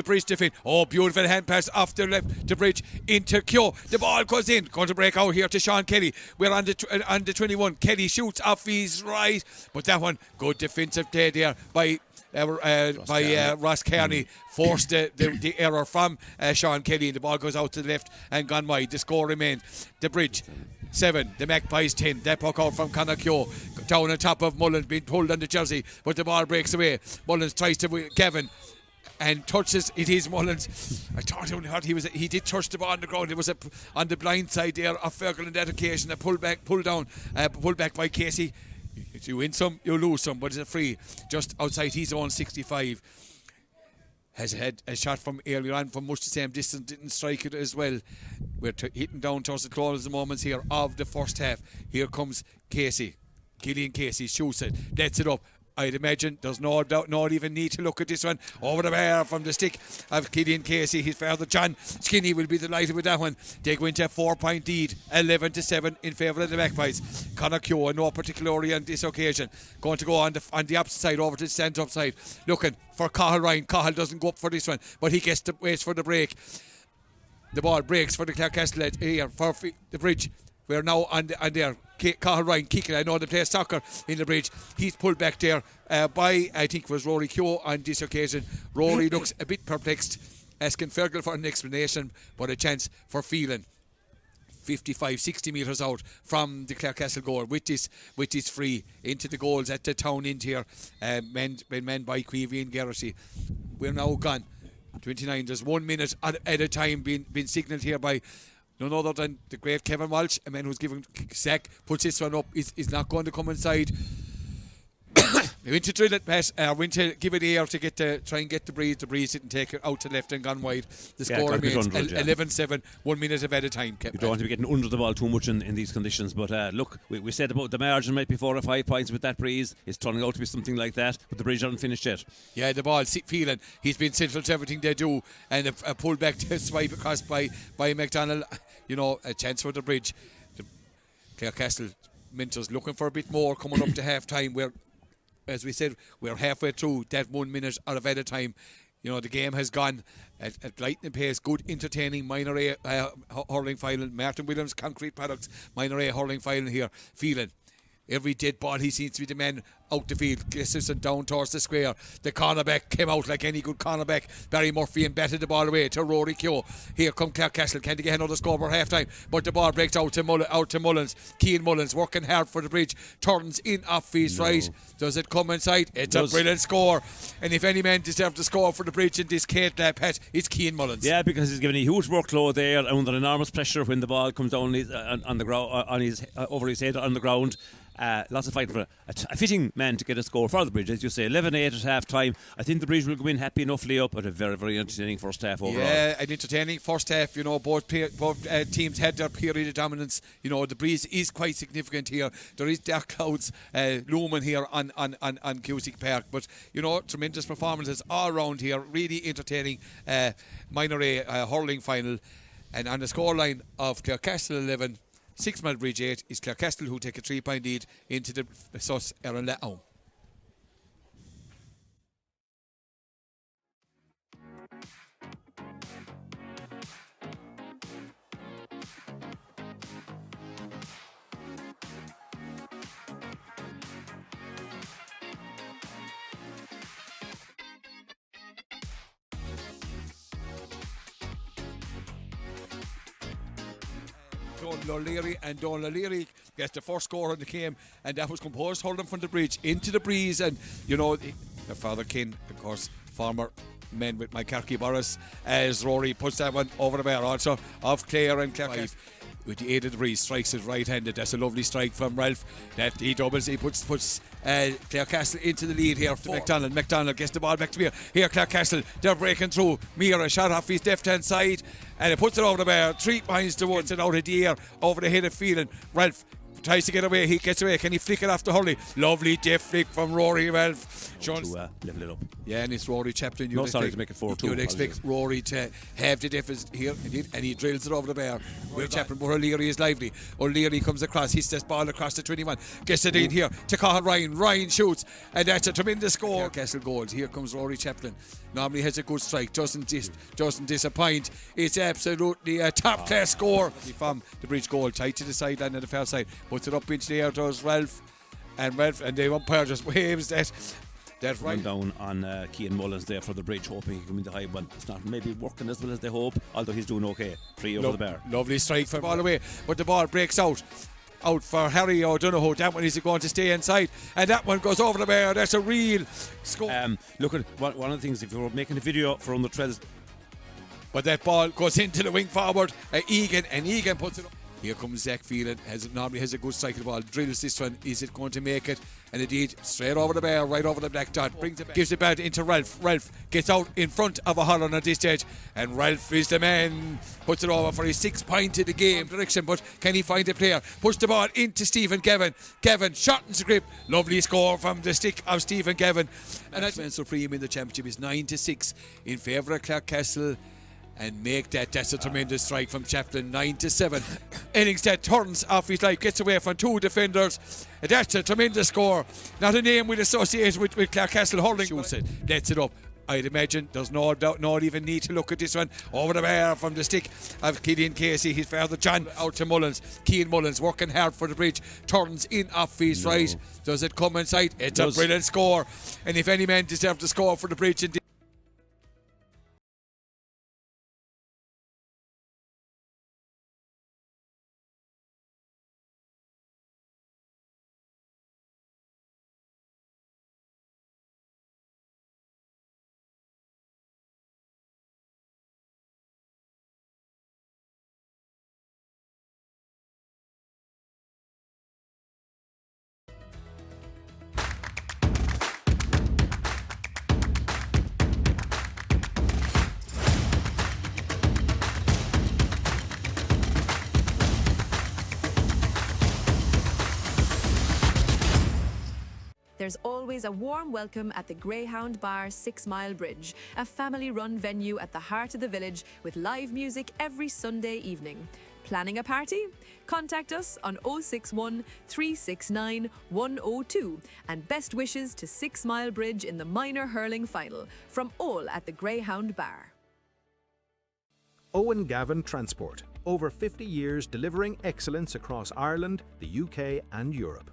bridge defense. Oh, beautiful hand pass off the left, the bridge into Keogh. The ball goes in, going to break out here to Sean Kelly. We're on the 21. Kelly shoots off his right, but that one, good defensive play there by Ross Kearney. Forced the error from Sean Kelly, and the ball goes out to the left and gone wide. The score remained the bridge 7, the Magpies 10. That puck out from Conor Keogh down on top of Mullins, being pulled on the jersey, but the ball breaks away. Mullins tries to Gavin and touches. It is Mullins. I thought he did touch the ball on the ground. It was on the blind side there of Fergal on that occasion. A pull back by Casey. You win some, you lose some, but it's a free just outside his own 65. Has had a shot from earlier on from much the same distance, didn't strike it as well. We're hitting down towards the closing moments here of the first half. Here comes Casey. Killian Casey shoots it, lets it up. I'd imagine there's no doubt, not even need to look at this one. Over the bar from the stick of Killian Casey. His father John Skinny will be delighted with that one. They go into a 4-point lead, 11-7 in favour of the Magpies. Conor Keogh, no particularly on this occasion, going to go on the opposite side over to the stand-up side, looking for Cahill Ryan. Cahill doesn't go up for this one, but he waits for the break. The ball breaks for the Clarecastle here for the bridge. We're now on there. Cahill Ryan kicking. I know they play soccer in the bridge. He's pulled back there by, I think it was Rory Keogh on this occasion. Rory looks a bit perplexed, asking Fergal for an explanation, but a chance for Phelan. 55-60 metres out from the Clarecastle goal with this free into the goals at the town end here, manned by Queevy and Garrity. We're now gone 29. There's 1 minute at a time being signalled here by none other than the great Kevin Walsh, a man who's given Zach, puts this one up, is not going to come inside. He went to drill it, pass, went to give it air to try and get the breeze. The breeze didn't take it out to left and gone wide. The score remains 11-7, 1 minute of at a time. You don't want to be getting under the ball too much in these conditions, but look, we said about the margin might be 4 or 5 points with that breeze. It's turning out to be something like that, but the bridge hasn't finished yet. Yeah, the ball, Phelan, he's been central to everything they do, and a pull back to swipe across by McDonald. You know, a chance for the bridge. The Clarecastle Mintos looking for a bit more coming up to half time, where, as we said, we're halfway through that 1 minute out of at a time. You know, the game has gone at lightning pace. Good, entertaining minor A hurling final. Martin Williams Concrete Products minor A hurling final here. Phelan Every dead ball, he seems to be the man out the field. Gleason down towards the square. The cornerback came out like any good cornerback. Barry Murphy and batted the ball away to Rory Keogh. Here come Clarecastle. Can they get another score for half time? But the ball breaks out to Mullins. Keane Mullins working hard for the bridge. Turns in off his right. Does it come inside? It's a brilliant score. And if any man deserves to score for the bridge in this Kate Pat, it's Keane Mullins. Yeah, because he's given a huge workload there under enormous pressure when the ball comes down on the ground, over his head on the ground. Lots of fighting for a fitting man to get a score for the bridge. As you say, 11-8 at half time. I think the bridge will go in happy enough, Leo, but a very, very entertaining first half overall. Yeah, an entertaining first half. You know, both teams had their period of dominance. You know, the breeze is quite significant here. There is dark clouds looming here on Cusick Park, but you know, tremendous performances all around here. Really entertaining minor A hurling final. And on the scoreline of Clarecastle 11, Sixmilebridge 8 is Clarecastle, who take a 3-point lead into the Sus Erin Leão. Donald O'Leary gets the first score in the game, and that was composed hurling from the bridge into the breeze. And you know, their father Ken, of course, former men with my Carkey Boris, as Rory puts that one over the bar also of Clare and Clarecastle. With the aid of the breeze, strikes it right-handed. That's a lovely strike from Ralph. That he doubles. He puts Clarecastle into the lead here to McDonald. McDonald gets the ball back to Meir. Here Clarecastle, they're breaking through. Meir, a shot off his left-hand side, and he puts it over the bar. 3 points to 1. Gets it out of the air over the head of Phelan. Ralph tries to get away. He gets away. Can he flick it off to Hurley? Lovely deft flick from Rory Ralph. To level it up. Yeah, and it's Rory Chaplin. To make it 4-2. You'd expect Rory to have the deficit here, and he drills it over the bar. Will Chaplin, but O'Leary is lively. O'Leary comes across. He steps ball across the 21. Gets it in here to Cathal Ryan. Ryan shoots, and that's a tremendous score. Castle goals. Here comes Rory Chaplin. Normally has a good strike. Doesn't disappoint. It's absolutely a top class score from the bridge goal. Tight to the sideline and the far side. Puts it up into the air. Does Ralph, and the umpire just waves that right down on Keane Mullins there for the bridge, hoping he can win the high one. It's not maybe working as well as they hope, although he's doing okay. 3 over the bar. Lovely strike for the ball away, but the ball breaks out for Harry O'Donoghue. That one is going to stay inside, and that one goes over the bar. That's a real score. Look at one of the things, if you were making a video for on the trails, but that ball goes into the wing forward, Egan puts it up. Here comes Zach Phelan, normally has a good strike of the ball, drills this one. Is it going to make it? And indeed, straight over the bar, right over the black dot, brings it back, gives it back into Ralph. Ralph gets out in front of a Holland at this stage, and Ralph is the man, puts it over for his 6th point in the game direction, but can he find a player? Puts the ball into Stephen Gavin. Gavin shortens the grip. Lovely score from the stick of Stephen Gavin. And that's supreme in the championship is 9-6 in favour of Clarecastle. And make that's a tremendous strike from Chaplin, 9-7. Ellingstead turns off his life, gets away from 2 defenders. That's a tremendous score. Not a name we'd associate with Clarecastle Hurling. Shoots it, lets it up. I'd imagine there's no doubt, not even need to look at this one. Over the bar from the stick of Killian Casey, his father John, out to Mullins. Keane Mullins working hard for the bridge, turns in off his right. Does it come inside? It's a brilliant score. And if any man deserves to score for the bridge in There's always a warm welcome at the Greyhound Bar, Sixmilebridge, a family-run venue at the heart of the village with live music every Sunday evening. Planning a party? Contact us on 061 369 102, and best wishes to Sixmilebridge in the minor hurling final from all at the Greyhound Bar. Owen Gavin Transport, over 50 years delivering excellence across Ireland, the UK and Europe.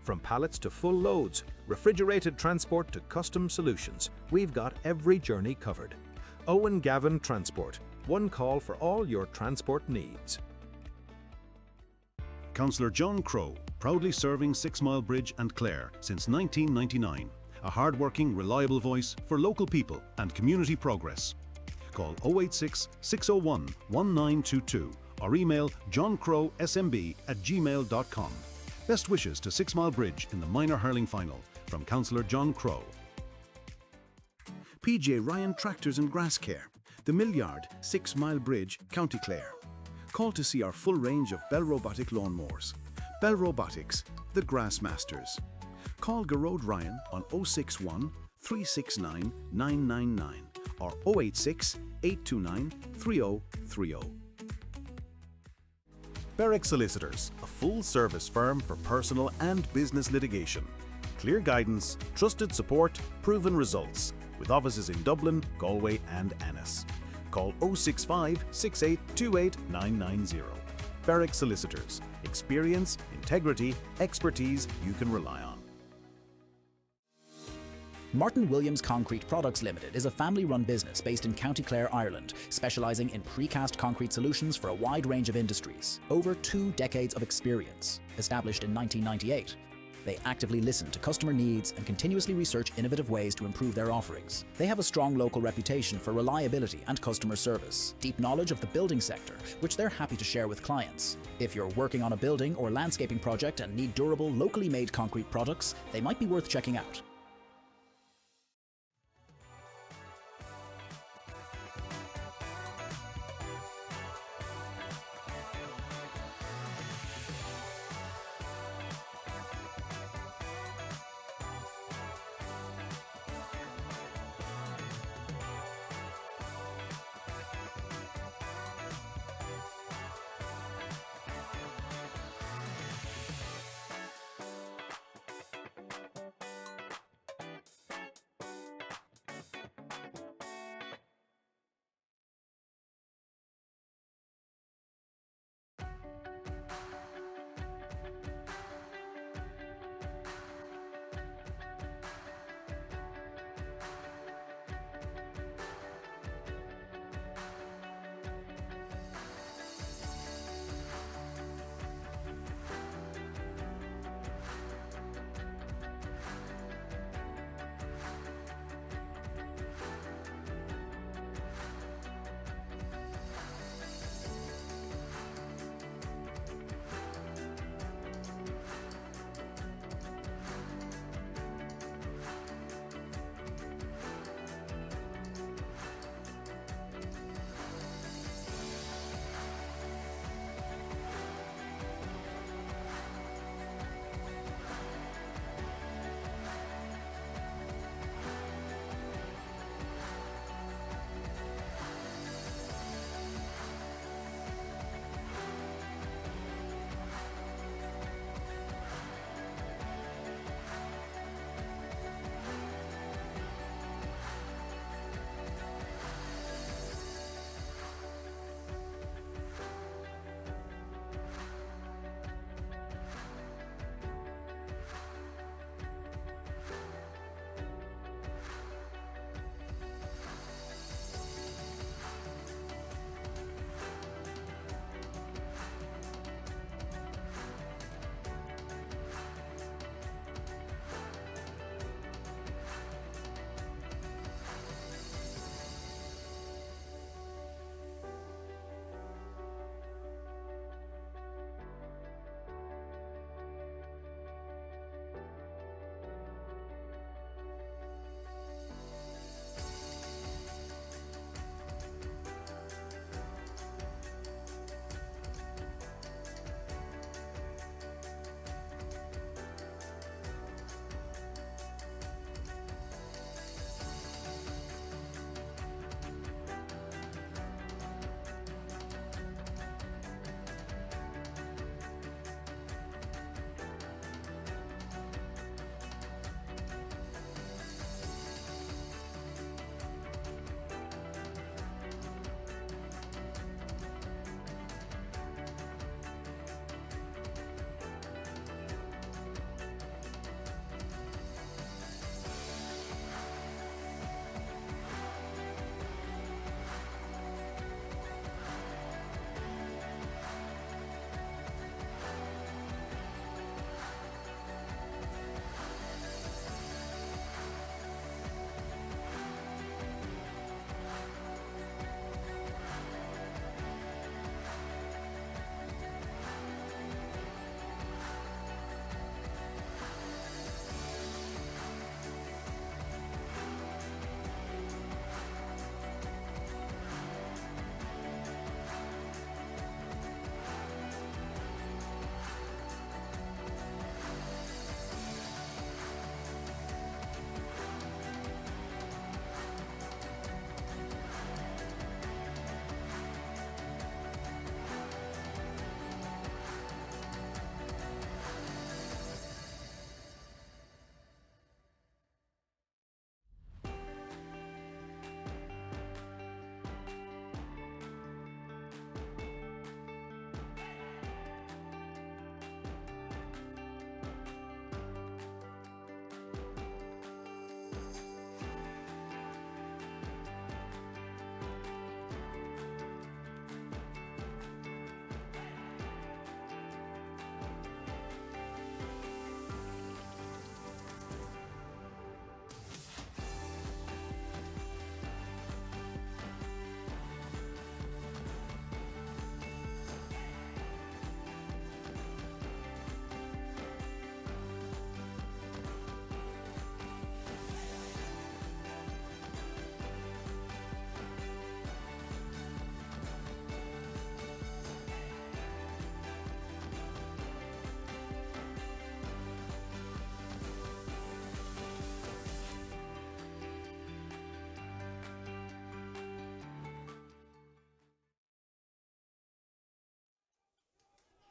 From pallets to full loads, refrigerated transport to custom solutions, we've got every journey covered. Owen Gavin Transport, one call for all your transport needs. Councillor John Crow, proudly serving Sixmilebridge and Clare since 1999. A hard-working, reliable voice for local people and community progress. Call 086 601 1922 or email johncrowsmb@gmail.com. Best wishes to Sixmilebridge in the minor hurling final from Councillor John Crow. PJ Ryan Tractors and Grass Care, the Millyard, 6 Mile Bridge, County Clare. Call to see our full range of Bell Robotic lawnmowers. Bell Robotics, the Grass Masters. Call Garode Ryan on 061 369 999 or 086 829 3030. Berwick Solicitors, a full-service firm for personal and business litigation. Clear guidance, trusted support, proven results. With offices in Dublin, Galway and Ennis. Call 065 6828 990. Berwick Solicitors. Experience, integrity, expertise you can rely on. Martin Williams Concrete Products Limited is a family-run business based in County Clare, Ireland, specialising in precast concrete solutions for a wide range of industries. Over 2 decades of experience. Established in 1998, they actively listen to customer needs and continuously research innovative ways to improve their offerings. They have a strong local reputation for reliability and customer service, deep knowledge of the building sector, which they're happy to share with clients. If you're working on a building or landscaping project and need durable, locally made concrete products, they might be worth checking out.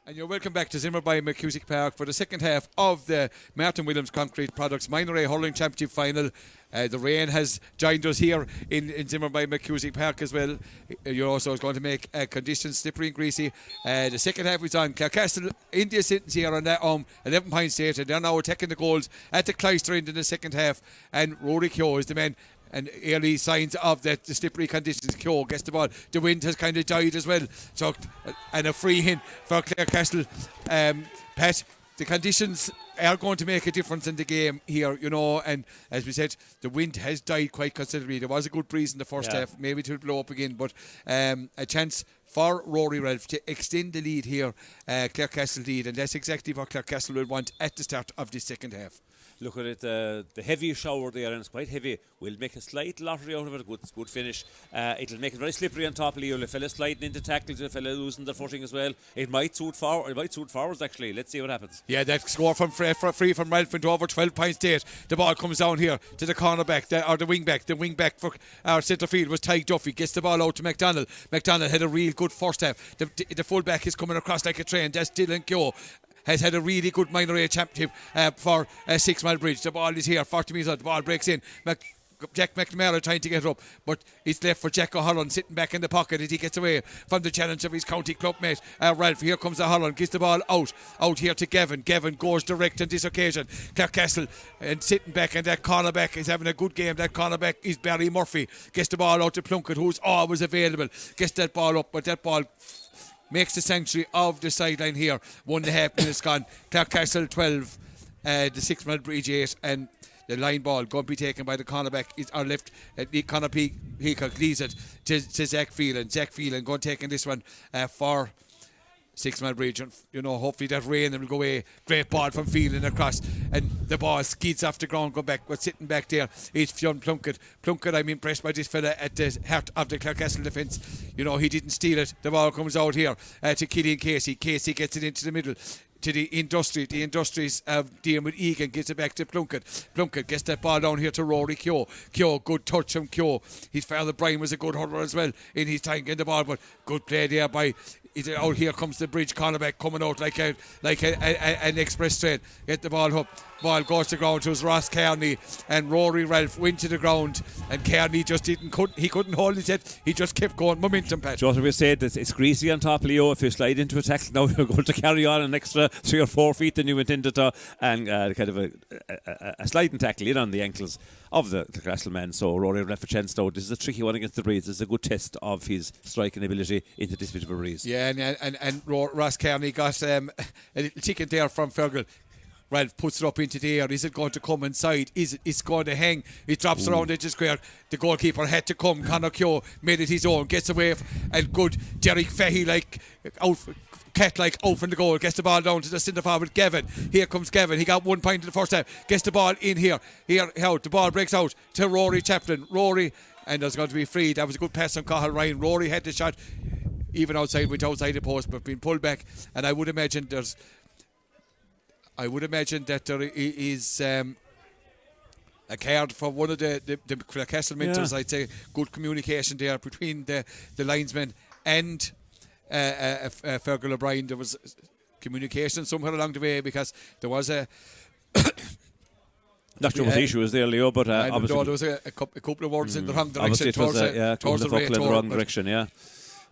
And you're welcome back to Zimmer by McCusick Park for the second half of the Martin Williams Concrete Products Minor A Hurling Championship Final. The rain has joined us here in Zimmer by McCusick Park as well. You're also going to make conditions slippery and greasy. The second half is on. Clarecastle, India sitting here on that 11 points later. They're now taking the goals at the Clyster end in the second half. And Rory Keogh is the man. And early signs of the slippery conditions. Keogh gets the ball. The wind has kind of died as well. So, and a free hit for Clarecastle. Pat, the conditions are going to make a difference in the game here, you know, and as we said, the wind has died quite considerably. There was a good breeze in the first half, maybe to blow up again, but a chance for Rory Ralph to extend the lead here, Clarecastle lead, and that's exactly what Clarecastle will want at the start of the second half. Look at it, the heavy shower there, and it's quite heavy. We'll make a slight lottery out of it, good finish. It'll make it very slippery on top of Leo. A fella sliding into tackles, a fella losing their footing as well. It might suit forwards actually. Let's see what happens. Yeah, that score from free from Ralph went over 12 points to 8. The ball comes down here to the cornerback, or the wing back. The wing back for our centre field was Ty Duffy. Gets the ball out to McDonald. McDonald had a real good first half. The full back is coming across like a train. That's Dylan Keogh. Has had a really good minor A championship for Sixmilebridge. The ball is here, 40 metres out. The ball breaks in. Jack McNamara trying to get it up, but it's left for Jack O'Halloran sitting back in the pocket as he gets away from the challenge of his county club mate Ralph. Here comes O'Halloran, gives the ball out here to Gavin. Gavin goes direct on this occasion. Clarecastle and sitting back, and that cornerback is having a good game. That cornerback is Barry Murphy. Gets the ball out to Plunkett, who's always available. Gets that ball up, but that ball makes the sanctuary of the sideline here. 1.5 minutes gone. Clarecastle 12, the Sixmilebridge 8, and the line ball going to be taken by the cornerback is our left. Conor Peacock leaves it to Zach Phelan. Zach Phelan going to take in this one for Sixmilebridge, and you know, hopefully that rain will go away. Great ball from Phelan across, and the ball skids off the ground, go back. But sitting back there is Fionn Plunkett. Plunkett, I'm impressed by this fella at the heart of the Clarecastle defence. You know, he didn't steal it. The ball comes out here to Killian Casey. Casey gets it into the middle to the Industries of Diarmuid Egan, gives it back to Plunkett. Plunkett gets that ball down here to Rory Keogh. Keogh, good touch from Keogh. His father Brian was a good hurler as well in his time getting the ball, but good play there by. Out here comes the Bridge cornerback coming out like an express train. Get the ball up. Ball goes to ground. It was Ross Kearney, and Rory Ralph went to the ground, and Kearney just couldn't hold his head. He just kept going. Momentum, Pat. Just we said that it's greasy on top, Leo. If you slide into a tackle now, you're going to carry on an extra 3 or 4 feet than you went into it, and kind of a sliding tackle in on the ankles of the Clarecastle man. So Rory Ralph a chance now. This is a tricky one against the Breeze. It's a good test of his striking ability into this bit of a breeze. Yeah, and Ross Kearney got a little ticket there from Fergal. Ralph puts it up into the air. Is it going to come inside? It's going to hang? It drops around edge square. The goalkeeper had to come. Conor Keogh made it his own. Gets away and good. Derek Fahey out from the goal. Gets the ball down to the centre forward Gavin. Here comes Gavin. He got 1 point in the first half. Gets the ball in here. Out. The ball breaks out to Rory Chaplin. Rory, and there's going to be free. That was a good pass on Cathal Ryan. Rory had the shot even outside the post, but being pulled back. And I would imagine that there is a card for one of the Clarecastle mentors. I'd say good communication there between the linesmen and Fergal O'Brien. There was communication somewhere along the way, because there was a not sure what the issue is there, Leo, but obviously there was a couple of words in the wrong direction. Obviously it was towards the in the wrong direction, yeah.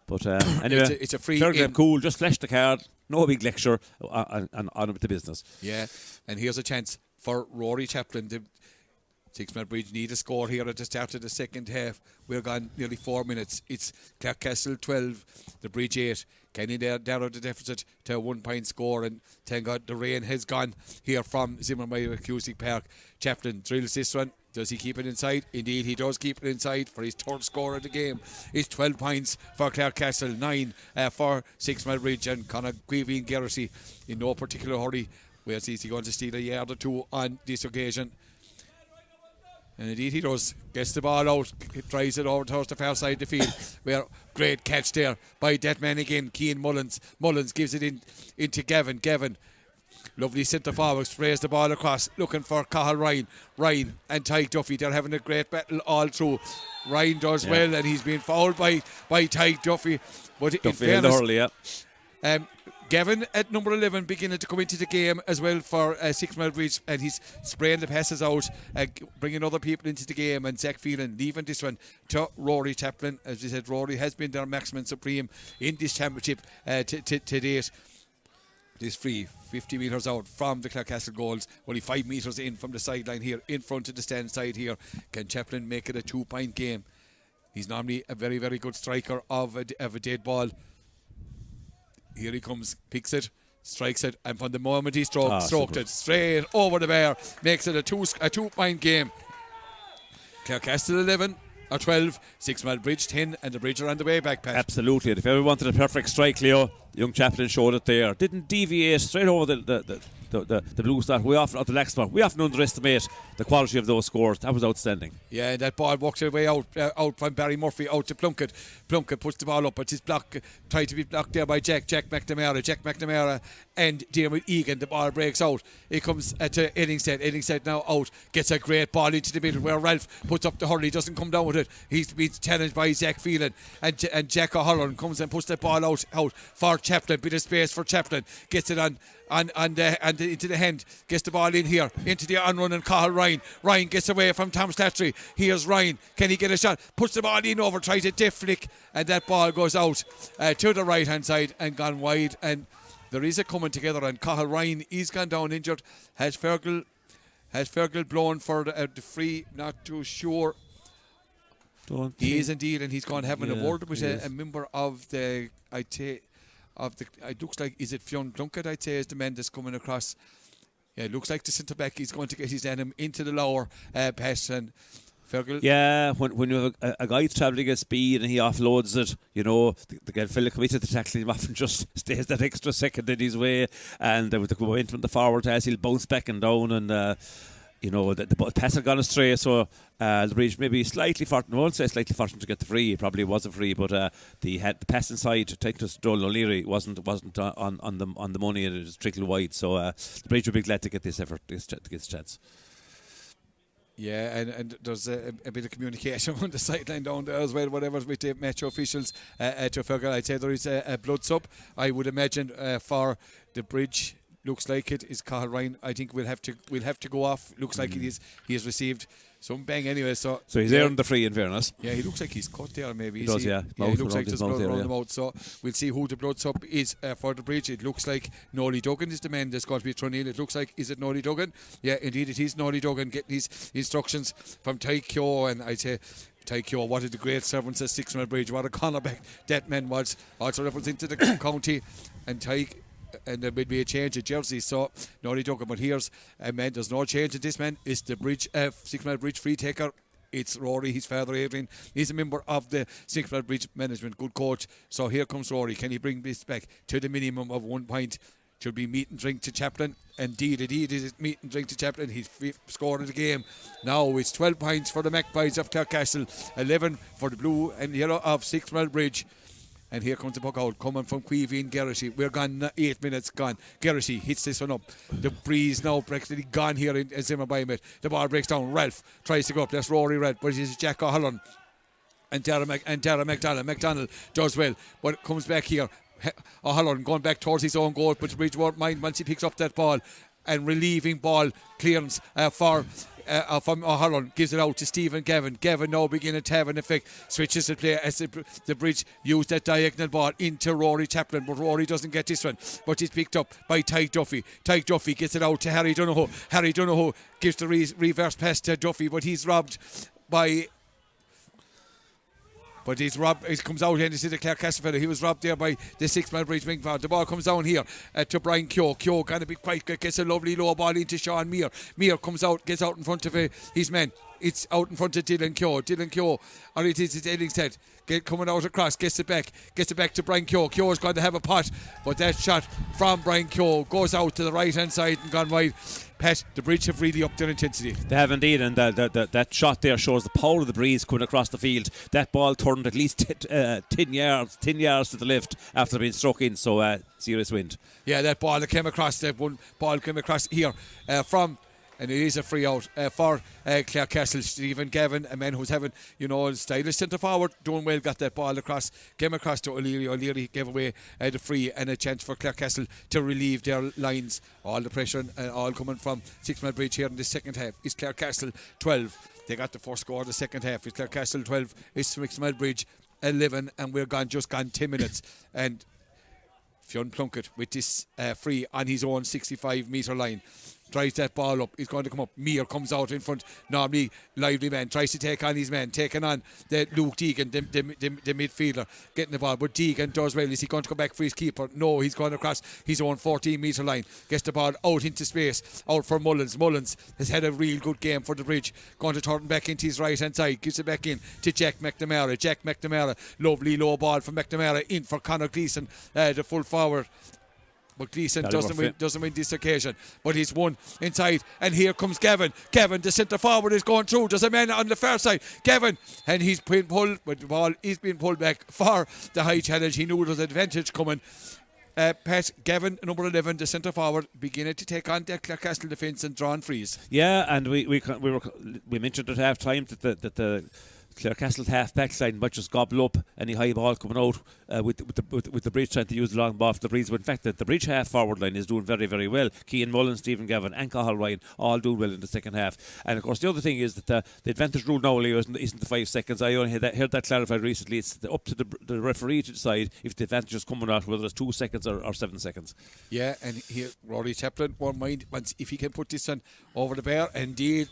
But anyway, it's a free game. Cool, just flash the card. No big lecture, and on with the business. Yeah, and here's a chance for Rory Chaplin. The Sixmilebridge need a score here at the start of the second half. We're gone nearly 4 minutes. It's Clarecastle 12, the Bridge 8. Can he narrow the deficit to a 1 point score? And thank God the rain has gone here from Zimmer by McCusick Park. Chaplin drills this one. Does he keep it inside? Indeed, he does keep it inside for his third score of the game. It's 12 points for Clarecastle, 9 for Sixmilebridge, and Conor Queevy and Garrity in no particular hurry. Where's he going to steal a yard or two on this occasion? And indeed he does. Gets the ball out, drives it over towards the far side of the field. Where great catch there by that man again, Cian Mullins. Mullins gives it into Gavin. Gavin, lovely centre forward, sprays the ball across, looking for Cathal Ryan. Ryan and Tyke Duffy, they're having a great battle all through. Ryan does well, and he's been fouled by Tyke Duffy. But Duffy in fairness, Gavin at number 11 beginning to come into the game as well for Sixmilebridge, and he's spraying the passes out, bringing other people into the game, and Zach Phelan leaving this one to Rory Chaplin. As we said, Rory has been their maximum supreme in this championship to date. This free 50 metres out from the Clarecastle goals, only 5 metres in from the sideline here in front of the stand side here. Can Chaplin make it a 2-point game? He's normally a very, very good striker of a dead ball. Here he comes, picks it, strikes it, and from the moment he stroked it straight over the bar, makes it a 2-point game. Clarecastle 11 or 12, Sixmilebridge 10, and the Bridge are on the way back, Pat. Absolutely. If ever wanted a perfect strike, Leo, young Chaplin showed it there. Didn't deviate straight over the blue spot. We often, or the black spot, we often underestimate the quality of those scores. That was outstanding. Yeah, and that ball walks its way out from Barry Murphy out to Plunkett. Plunkett puts the ball up, but it's tried to be blocked there by Jack McNamara and Dermot Egan. The ball breaks out. It comes to Eddingstead now out, gets a great ball into the middle where Ralph puts up the hurl. He doesn't come down with it. He's been challenged by Zach Phelan, and Jack O'Halloran comes and puts the ball out for Chaplin. Bit of space for Chaplin, gets it on into the hand, gets the ball in here into the on-run, and Cathal Ryan gets away from Tom Slattery. Here's Ryan, can he get a shot? Puts the ball in over, tries a deft flick, and that ball goes out to the right hand side and gone wide. And there is a coming together, and Cathal Ryan, he's gone down injured. Has Fergal blown for the free? Not too sure. He is indeed, and he's gone having a word with a member of the it looks like, is it Fionn Plunkett, I'd say, is the man that's coming across. Yeah, it looks like the centre back is going to get his denim into the lower pass, and Fergal. Yeah, when you have a guy travelling at speed and he offloads it, you know, the fella committed to tackling him often just stays that extra second in his way, and with the momentum from the forward pass, he'll bounce back and down, and you know, the pass had gone astray, so the Bridge maybe slightly fortunate. I won't say slightly fortunate to get the free. It probably was a free, but the pass inside to take to Donal O'Leary wasn't on the money, and it was trickle wide. So the Bridge will be glad to get this effort, to get this chance. Yeah, and there's a bit of communication on the sideline down there as well, whatever's with the match officials to Fergal. I'd say there is a blood sub, I would imagine, for the Bridge. Looks like it is Cathal Ryan. I think we'll have to go off. Looks like it is. He has received some bang anyway. So he's there on the free, in fairness. Yeah, he looks like he's cut there. Maybe he does. Yeah, he looks like there's blood around the mouth. So we'll see who the blood sub is for the Bridge. It looks like Nolly Duggan is the man that's got to be thrown in. It looks like, is it Nolly Duggan? Yeah, indeed it is Nolly Duggan getting his instructions from Ty Keogh, and I'd say Ty Keogh, what a great servant at Sixmilebridge. What a cornerback that man was. Also represented the county, and there will be a change of jersey, so Nolly Duggan. But here's a man, there's no change in this man. It's the Bridge, Sixmilebridge free taker. It's Rory, his father Adrian. He's a member of the Sixmilebridge management, good coach. So here comes Rory. Can he bring this back to the minimum of 1 point? Should be meat and drink to Chaplin. Indeed it is meat and drink to Chaplin. He's scored in the game. Now it's 12 points for the Magpies of Clarecastle, 11 for the blue and yellow of Sixmilebridge. And here comes the puck out, coming from Queevy and Garrity. We're gone, 8 minutes gone. Garrity hits this one up. The breeze now practically gone here in Zimmer Biomet. The ball breaks down. Ralph tries to go up. That's Rory Red, but it is Jack O'Halloran. And Dara McDonald. McDonald does well, but it comes back here. O'Halloran going back towards his own goal, but the Bridge won't mind once he picks up that ball. And relieving ball clearance from O'Halloran, gives it out to Stephen Gavin. Gavin now beginning to have an effect, switches the play as the Bridge use that diagonal ball into Rory Chaplin, but Rory doesn't get this one, but it's picked up by Tyke Duffy. Tyke Duffy gets it out to Harry Donohoe. Harry Donohoe gives the reverse pass to Duffy, but he's robbed by... But he's robbed. It comes out and you see the Clarecastle fella. He was robbed there by the Sixmilebridge wing forward. The ball comes down here to Brian Keogh. Keogh kind of be quite good. Gets a lovely low ball into Sean Meir. Meir comes out, gets out in front of his men. It's out in front of Dylan Keogh. Dylan Keogh, or it is Eddingstead. Coming out across, gets it back to Brian Keogh. Keogh's going to have a pot, but that shot from Brian Keogh goes out to the right hand side and gone wide. Pat, the Bridge have really upped their intensity. They have indeed, and that shot there shows the power of the breeze coming across the field. That ball turned at least 10 yards to the left after being struck in, so serious wind. Yeah, that ball that came across, that one ball came across here from and it is a free out for Clarecastle. Stephen Gavin, a man who's having, a stylish centre forward, doing well, got that ball across, came across to O'Leary. O'Leary gave away the free, and a chance for Clarecastle to relieve their lines. All the pressure all coming from Sixmilebridge here in the second half. It's Clarecastle 12. They got the first score of the second half. It's Clarecastle 12. It's Sixmilebridge 11, and we're just gone 10 minutes. And Fionn Plunkett with this free on his own 65-metre line. Drives that ball up. He's going to come up. Meir comes out in front. Normally, lively man. Tries to take on his man. Taking on the Luke Deegan, the midfielder. Getting the ball. But Deegan does well. Is he going to come back for his keeper? No, he's going across his own 14-metre line. Gets the ball out into space. Out for Mullins. Mullins has had a real good game for the Bridge. Going to turn back into his right-hand side. Gives it back in to Jack McNamara. Jack McNamara. Lovely low ball from McNamara. In for Conor Gleeson, the full forward. But Gleeson doesn't win this occasion. But he's won inside. And here comes Gavin. Gavin, the centre forward, is going through. There's a man on the far side. Gavin. And he's been pulled. But the ball is being pulled back for the high challenge. He knew there was an advantage coming. Pat, Gavin, number 11, the centre forward, beginning to take on the Clarecastle defence and drawn frees. Yeah, and we mentioned at half time that the Clarecastle half-back line might just gobble up any high ball coming out with the Bridge trying to use the long ball for the Breeze. But in fact, the Bridge half-forward line is doing very, very well. Cian Mullen, Stephen Gavin and Cathal Ryan all doing well in the second half. And of course, the other thing is that the advantage rule now, Leo, isn't the 5 seconds. I only heard that clarified recently. It's up to the referee to decide if the advantage is coming out, whether it's 2 seconds or 7 seconds. Yeah, and here, Rory Chaplin won't mind once if he can put this one over the bar. Indeed,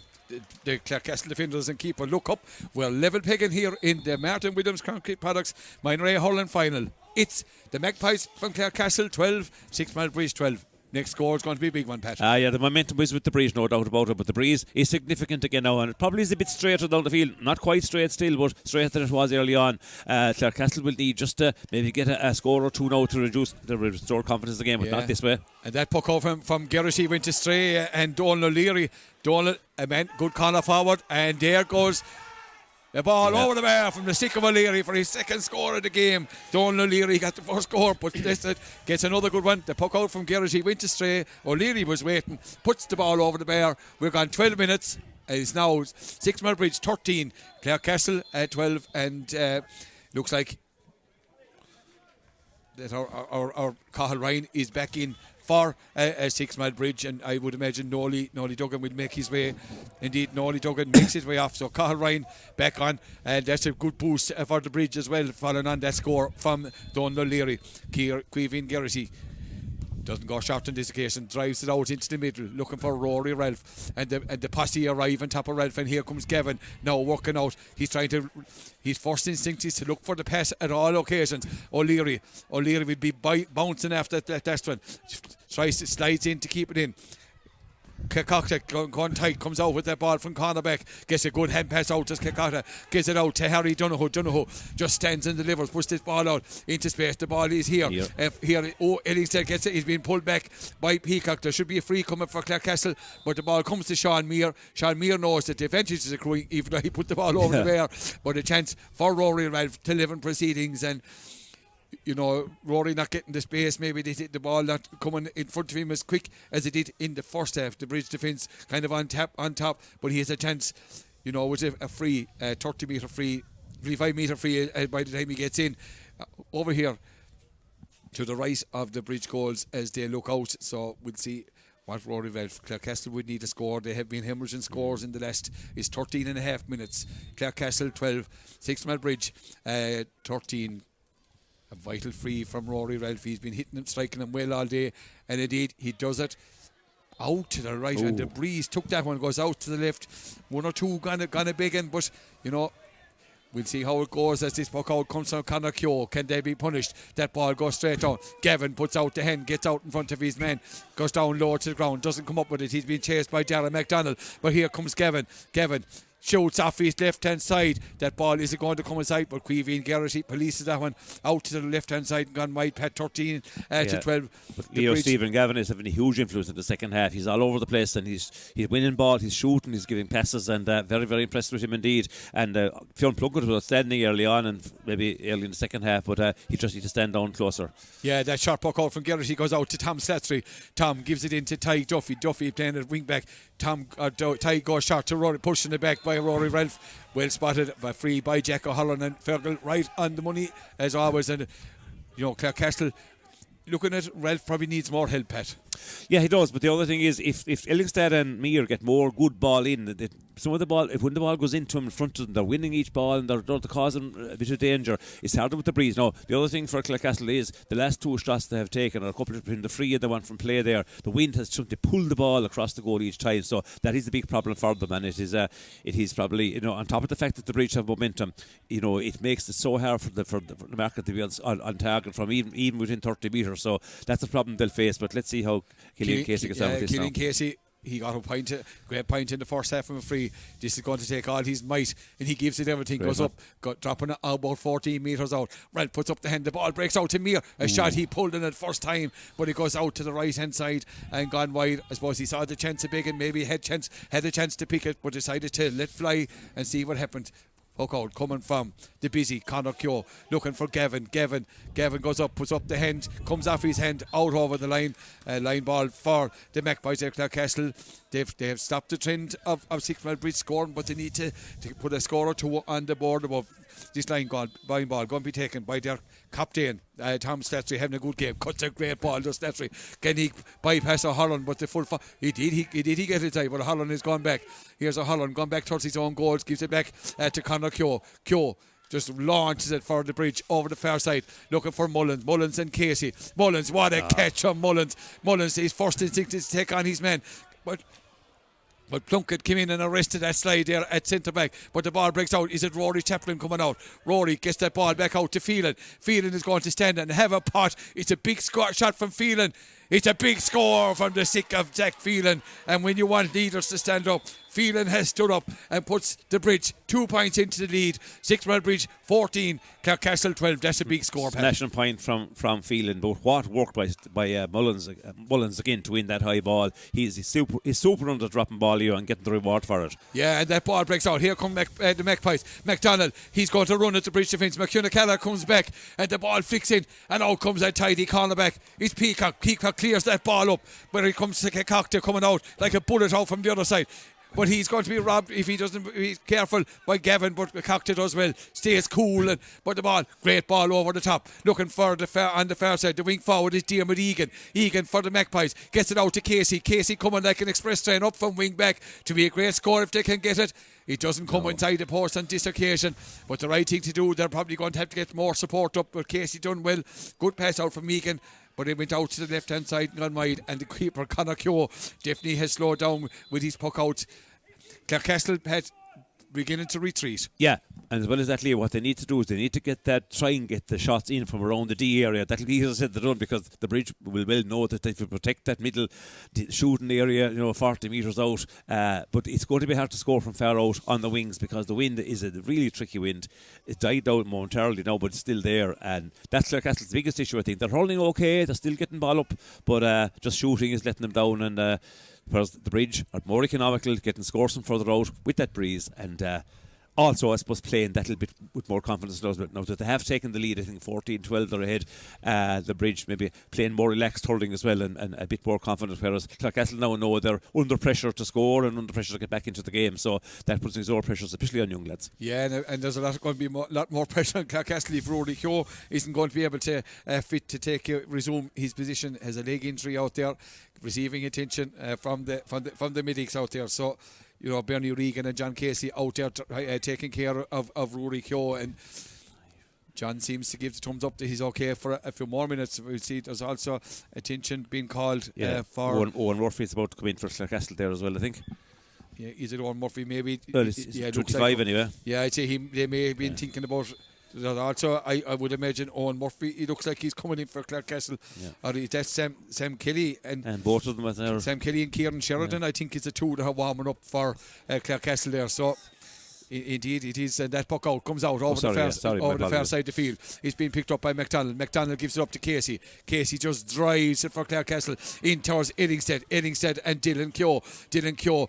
the Clarecastle defenders and keeper look up. We're level pegging here in the Martin Williams Concrete Products Minor A Hurling final. It's the Magpies from Clarecastle 12, Sixmilebridge 12. Next score is going to be a big one, Pat. Yeah, the momentum is with the Breeze, no doubt about it. But the Breeze is significant again now, and it probably is a bit straighter down the field. Not quite straight still, but straighter than it was early on. Clarecastle will need just to maybe get a score or two now to restore confidence in the game, but not this way. And that puck over from Gerrity went astray, and Donal O'Leary. Donal, a man, good corner forward, and there goes the ball over the bar from the stick of O'Leary for his second score of the game. Donal O'Leary got the first score, but gets another good one. The puck out from Gerrity went astray. O'Leary was waiting, puts the ball over the bar. We're gone 12 minutes. It's now Sixmilebridge 13, Clarecastle 12, and looks like that our Cathal Ryan is back in for Sixmilebridge, and I would imagine Nolly Duggan will make his way. Indeed, Nolly Duggan makes his way off, so Cathal Ryan back on, and that's a good boost for the Bridge as well, following on that score from Donal O'Leary. Queeveen Gerrity doesn't go short on this occasion, drives it out into the middle, looking for Rory Ralph, and the posse arrive on top of Ralph, and here comes Gavin now working out. His first instinct is to look for the pass at all occasions. O'Leary will be bouncing after that one, slides in to keep it in. Kekata going tight, comes out with that ball from cornerback, gets a good hand pass out to Kekata, gives it out to Harry Donoghue just stands and delivers, puts this ball out into space. The ball is here. Ellingstead gets it. He's been pulled back by Peacock. There should be a free coming for Clarecastle, but the ball comes to Sean Meir. Sean Meir knows that the advantage is accruing, even though he put the ball over the bar, but a chance for Rory Ralph to live in proceedings. And Rory not getting the space, maybe the ball not coming in front of him as quick as it did in the first half. The Bridge defence kind of on top, but he has a chance, with a free 30 metre free, 35 metre free by the time he gets in. Over here to the right of the Bridge goals as they look out, so we'll see what Rory Ralph. Clarecastle would need a score. They have been hemorrhaging scores in the last 13 and a half minutes. Clarecastle 12, Sixmilebridge 13. A vital free from Rory Ralph. He's been hitting him, striking him well all day, and indeed he does it out to the right. And the Breeze took that one, goes out to the left. One or two gonna big in, but we'll see how it goes as this puck out comes from Conor Keogh. Can they be punished? That ball goes straight down. Gavin puts out the hand, gets out in front of his man, goes down lower to the ground, doesn't come up with it. He's been chased by Darren McDonald, but here comes Gavin. shoots off his left-hand side. That ball isn't going to come inside, but Queeveen Garrity polices that one out to the left-hand side and gone wide. Pat 13 to 12. But Leo Stephen Gavin is having a huge influence in the second half. He's all over the place, and he's winning ball, he's shooting, he's giving passes, and very, very impressed with him indeed. And Fionn Plunkett was outstanding early on and maybe early in the second half, but he just needs to stand down closer. Yeah, that short puck out from Garrity goes out to Tom Slattery. Tom gives it into Ty Duffy. Duffy playing at wing back. Ty goes short to Rory, pushing it back by Rory Ralph. Well spotted, free by Jack O'Halloran, and Fergal right on the money as always. And Clarecastle, looking at Ralph, probably needs more help, Pat. Yeah, he does. But the other thing is, if Ellingstad and Meir get more good ball in, when the ball goes into them in front of them, they're winning each ball and they're causing a bit of danger. It's harder with the breeze. Now, the other thing for Clarecastle is the last two shots they have taken are a couple between the free and the one from play there. The wind has to pull the ball across the goal each time, so that is the big problem for them. And it is probably, on top of the fact that the Bridge have momentum, it makes it so hard for the market to be on target from even within 30 metres. So that's the problem they'll face. But let's see how Killian Casey gets on with this now. Killian Casey, he got a great point in the first half from a free. This is going to take all his might, and he gives it everything. Great goes up, dropping it about 14 metres out. Ralph puts up the hand, the ball breaks out to Meir. A shot he pulled in it first time, but it goes out to the right hand side and gone wide. I suppose he saw the chance of big and maybe had a chance to pick it, but decided to let fly and see what happened. Puck out coming from the busy Conor Keogh, looking for Gavin goes up, puts up the hand, comes off his hand out over the line. Line ball for the Magpies at Clarecastle. They have stopped the trend of Sixmilebridge scoring, but they need to put a score or two on the board above. This line ball going to be taken by their captain, Tom Slattery, having a good game. Cuts a great ball to Slattery. Can he bypass O'Halloran? But the full he get it tight, but O'Halloran has gone back. Here's O'Halloran gone back towards his own goals, gives it back to Conor Keogh. Keogh just launches it for the Bridge over the far side, looking for Mullins and Casey. Mullins, what a catch on Mullins. His first instinct is to take on his man, but Plunkett came in and arrested that slide there at centre back, but the ball breaks out. Is it Rory Chaplin coming out? Rory gets that ball back out to Phelan. Phelan is going to stand and have a pot. It's a big shot from Phelan. It's a big score from the sick of Jack Phelan. And when you want leaders to stand up, Phelan has stood up and puts the Bridge 2 points into the lead. Sixmilebridge 14, Clarecastle 12. That's a big score, Pat. National point from Phelan, but what work by Mullins again to win that high ball. He's super under dropping ball here and getting the reward for it. Yeah, and that ball breaks out. Here come the Magpies. McDonald, he's going to run at the Bridge defence. McCunacalla comes back and the ball flicks in, and out comes that tidy cornerback. It's Peacock. Peacock clears that ball up, but it comes to Kekakta coming out like a bullet out from the other side. But he's going to be robbed if he doesn't be careful by Gavin, but Kekakta does well, stays cool, but the ball, great ball over the top, looking for on the far side. The wing forward is Diarmuid Egan for the Magpies, gets it out to Casey coming like an express train up from wing back to be a great score if they can get it. It doesn't come inside the post on this occasion, but the right thing to do, they're probably going to have to get more support up, but Casey done well. Good pass out from Egan, but it went out to the left hand side and gone wide, and the keeper Conor Keogh definitely has slowed down with his puck out. Clarecastle had beginning to retreat. Yeah, and as well as that, Leo, what they need to do is they need to try and get the shots in from around the D area. That'll be, as I said, the run, because the Bridge will well know that they will protect that middle shooting area, 40 metres out. But it's going to be hard to score from far out on the wings, because the wind is a really tricky wind. It died down momentarily now, but it's still there, and that's Clarecastle's biggest issue, I think. They're hurling okay, they're still getting ball up, but just shooting is letting them down, and whereas the Bridge are more economical, getting scores from further out with that breeze, and also I suppose playing that little bit with more confidence. Now that they have taken the lead, I think 14-12 they're ahead, the Bridge maybe playing more relaxed hurling as well, and a bit more confident, whereas Clarecastle now know they're under pressure to score and under pressure to get back into the game, so that puts more pressure, especially on young lads. Yeah, and there's going to be a lot more pressure on Clarecastle if Rory Keogh isn't going to be able to fit to resume his position. Has a leg injury out there, receiving attention from the medics out there. So Bernie Regan and John Casey out there taking care of Rory Keogh, and John seems to give the thumbs up that he's okay for a few more minutes. We'll see there's also attention being called for Owen Murphy's about to come in for Clarecastle there as well, I think. Yeah, is it Owen Murphy maybe? Well, it's 25 like, anyway. Yeah, I'd say they may have been thinking about. Also, I would imagine Owen Murphy, he looks like he's coming in for Clarecastle. Or that's Sam Kelly and both of them. Sam Kelly and Kieran Sheridan, I think, is the two that are warming up for Clarecastle there. So Indeed, it is. And that puck out comes out over sorry, the far side of the field. It's been picked up by McDonald. McDonald gives it up to Casey. Casey just drives it for Clarecastle in towards Eddingstead. Eddingstead and Dylan Keogh. Dylan Keogh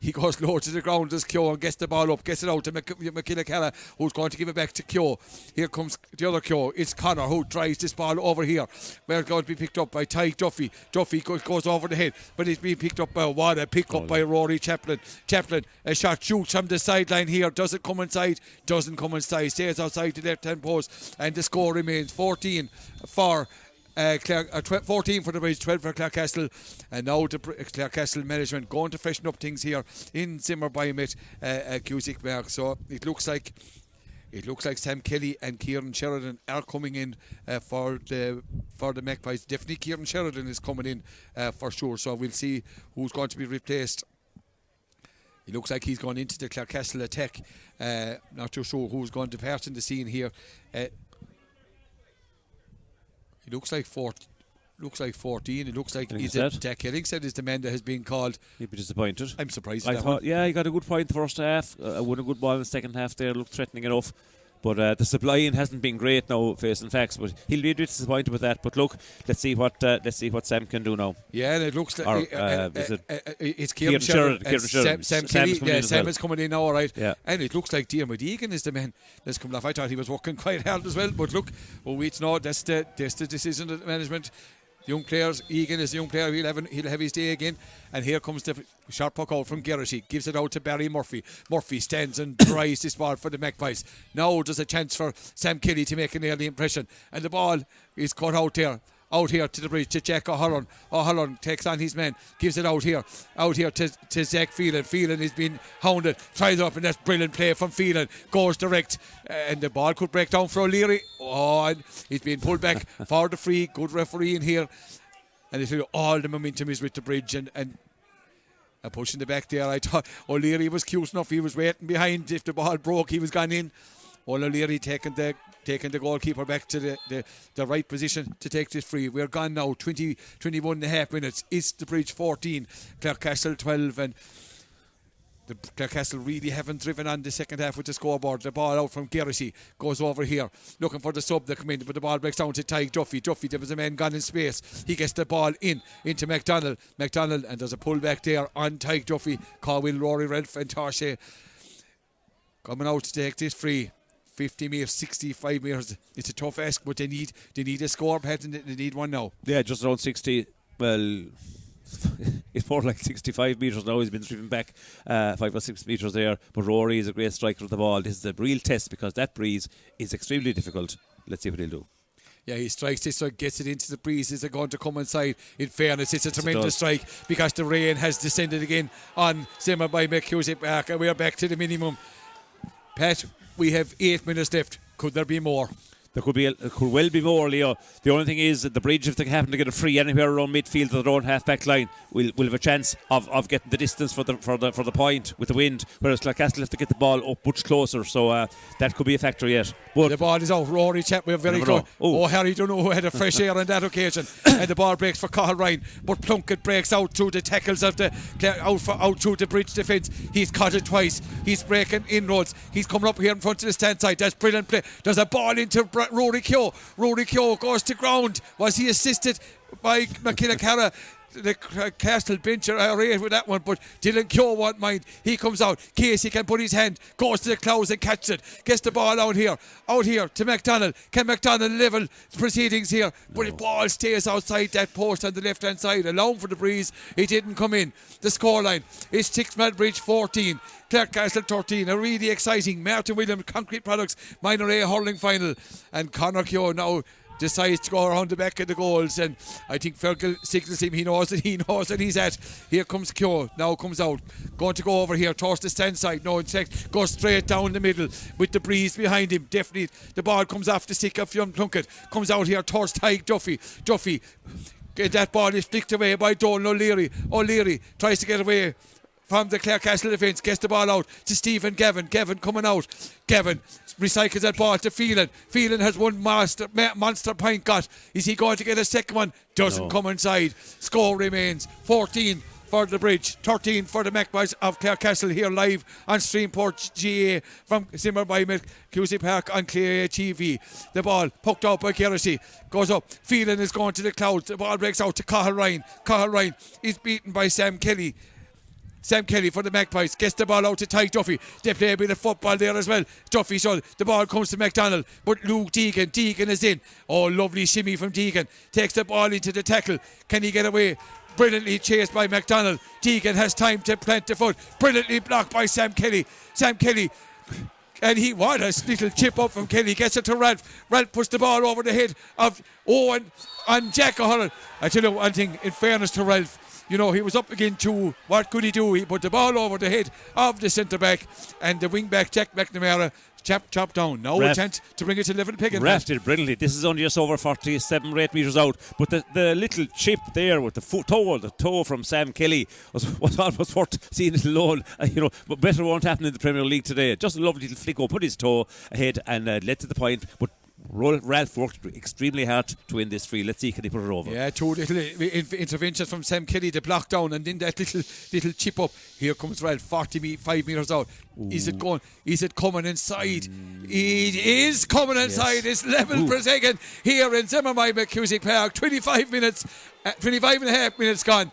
he goes low to the ground as Keogh and gets the ball up, gets it out to McKillicalla, who's going to give it back to Keogh. Here comes the other Keogh. It's Connor who drives this ball over here. We're going to be picked up by Ty Duffy. Duffy goes over the head, but it's being picked up by a pick up by Rory Chaplin. Chaplin, a shot shoots from the sideline here. Does it come inside? Doesn't come inside. Stays outside the left hand post, and the score remains 14 for 14 for the Bridge, 12 for Clarecastle. And now the Clarecastle management going to freshen up things here in Zimmer Biomet Cusick Park. So it looks like Sam Kelly and Kieran Sheridan are coming in for the Magpies. Definitely Kieran Sheridan is coming in for sure. So we'll see who's going to be replaced. He looks like he's gone into the Clarecastle attack. Not too sure who's going to depart in the scene here. He looks like 14. It looks like Jack Eddingstead is the man that has been called. He'd be disappointed. I'm surprised. I thought, yeah, he got a good point the first half. Won a good ball in the second half there. Looked threatening enough. But the supplying hasn't been great now, facing facts. But he'll be a bit disappointed with that. But look, let's see what Sam can do now. Yeah, and it looks like it's Kieran Sheridan. Sam Kelly. Yeah, Sam is coming in now, all right. Yeah. And it looks like Diarmuid Egan is the man that's coming off. I thought he was working quite hard as well. But look, that's the decision of the management. Young players, Egan is a young player, he'll have his day again. And here comes the sharp puck out from Geraghty, gives it out to Barry Murphy. Murphy stands and drives this ball for the Magpies. Now there's a chance for Sam Kelly to make an early impression, and the ball is cut out here to the bridge to Jack O'Halloran. O'Halloran takes on his man, gives it out here to Zach Phelan. Phelan has been hounded, tries up, and that's brilliant play from Phelan, goes direct, and the ball could break down for O'Leary. And he's been pulled back for the free. Good referee in here, and all the momentum is with the bridge and pushing the back there. I thought O'Leary was cute enough. He was waiting behind. If the ball broke, he was gone in. O'Leary taking the goalkeeper back to the right position to take this free. We're gone now, 21 and a half minutes. It's the Bridge 14, Clarecastle 12, and the Clarecastle really haven't driven on the second half with the scoreboard. The ball out from Geraghty goes over here, looking for the sub that come in, but the ball breaks down to Ty Duffy. There was a man gone in space. He gets the ball into McDonald, and there's a pull back there on Ty Duffy. Colwell, Rory, Redf and Tarshay coming out to take this free. 50 metres, 65 metres. It's a tough ask, but they need a score, Pat, and they need one now. Yeah, just around 60. Well, it's more like 65 metres now. He's been driven back 5 or 6 metres there. But Rory is a great striker of the ball. This is a real test because that breeze is extremely difficult. Let's see what he'll do. Yeah, he strikes this, so gets it into the breeze. Is it going to come inside? In fairness, it's a tremendous strike because the rain has descended again on Zimmer by Cusick Park, and we are back to the minimum. Pat, we have 8 minutes left. Could there be more? There could well be more, Leo. The only thing is that the Bridge, if they happen to get a free anywhere around midfield of their own half-back line, will have a chance of getting the distance for the point with the wind. Whereas Clarecastle have to get the ball up much closer, so that could be a factor yet. But the ball is out. Rory Chapman, very good. Harry Dunno had a fresh air on that occasion, and the ball breaks for Cathal Ryan, but Plunkett breaks out through the tackles of out through the Bridge defence. He's caught it twice. He's breaking inroads. He's coming up here in front of the stand side. That's brilliant play. There's a ball into Rory Keogh. Rory Keogh goes to ground. Was he assisted by McKillicalla? The Castle bench are arrayed with that one, but Dylan Keogh won't mind. He comes out. Casey can put his hand, goes to the clouds and catches it. Gets the ball out here to McDonald. Can McDonald level proceedings here? But the ball stays outside that post on the left hand side, allowing for the breeze. It didn't come in. The scoreline is Sixmilebridge 14, Clarecastle 13. A really exciting Martin Williams Concrete Products Minor A hurling final, and Conor Keogh now decides to go around the back of the goals, and I think Fergal signals him. He knows that he's at. Here comes Keogh, now comes out, going to go over here towards the stand side. No, in fact, goes straight down the middle with the breeze behind him. Definitely the ball comes off the stick of young Plunkett, comes out here towards Tyke Duffy. That ball is flicked away by Donal O'Leary tries to get away from the Clarecastle defence, gets the ball out to Stephen Gavin coming out. Gavin recycles that ball to Phelan. Phelan has one monster point got. Is he going to get a second one? Doesn't come inside. Score remains 14 for the Bridge, 13 for the Magpies of Clarecastle here live on Streamport GA from Sixmilebridge, Cusick Park on Clare TV. The ball poked out by Kerosy, goes up, Phelan is going to the clouds, the ball breaks out to Cathal Ryan. Cathal Ryan is beaten by Sam Kelly. Sam Kelly for the Magpies gets the ball out to Tyke Duffy. They play a bit of football there as well. Duffy, so the ball comes to McDonald, but Luke Deegan is in. Oh, lovely shimmy from Deegan. Takes the ball into the tackle. Can he get away? Brilliantly chased by McDonald. Deegan has time to plant the foot. Brilliantly blocked by Sam Kelly. Sam Kelly. And what a little chip up from Kelly. Gets it to Ralph. Ralph puts the ball over the head of Owen and Jack O'Halloran. I tell you one thing, in fairness to Ralph, you know, he was up against two. What could he do? He put the ball over the head of the centre back, and the wing back, Jack McNamara, chopped down. Now a chance to bring it to level picking. Ref did brilliantly. This is only just over 47 or 8 metres out, but the little chip there with the toe from Sam Kelly was almost worth seeing it alone. But better won't happen in the Premier League today. Just a lovely little flick up, put his toe ahead and led to the point, but Ralph worked extremely hard to win this free. Let's see, can he put it over? Yeah, two little interventions from Sam Kelly, the block down, and then that little chip up. Here comes Ralph, 45 metres out. Ooh. Is it going? Is it coming inside? It is coming inside. Yes. It's level per second here in Sixmilebridge Cusick Park. 25 and a half minutes gone.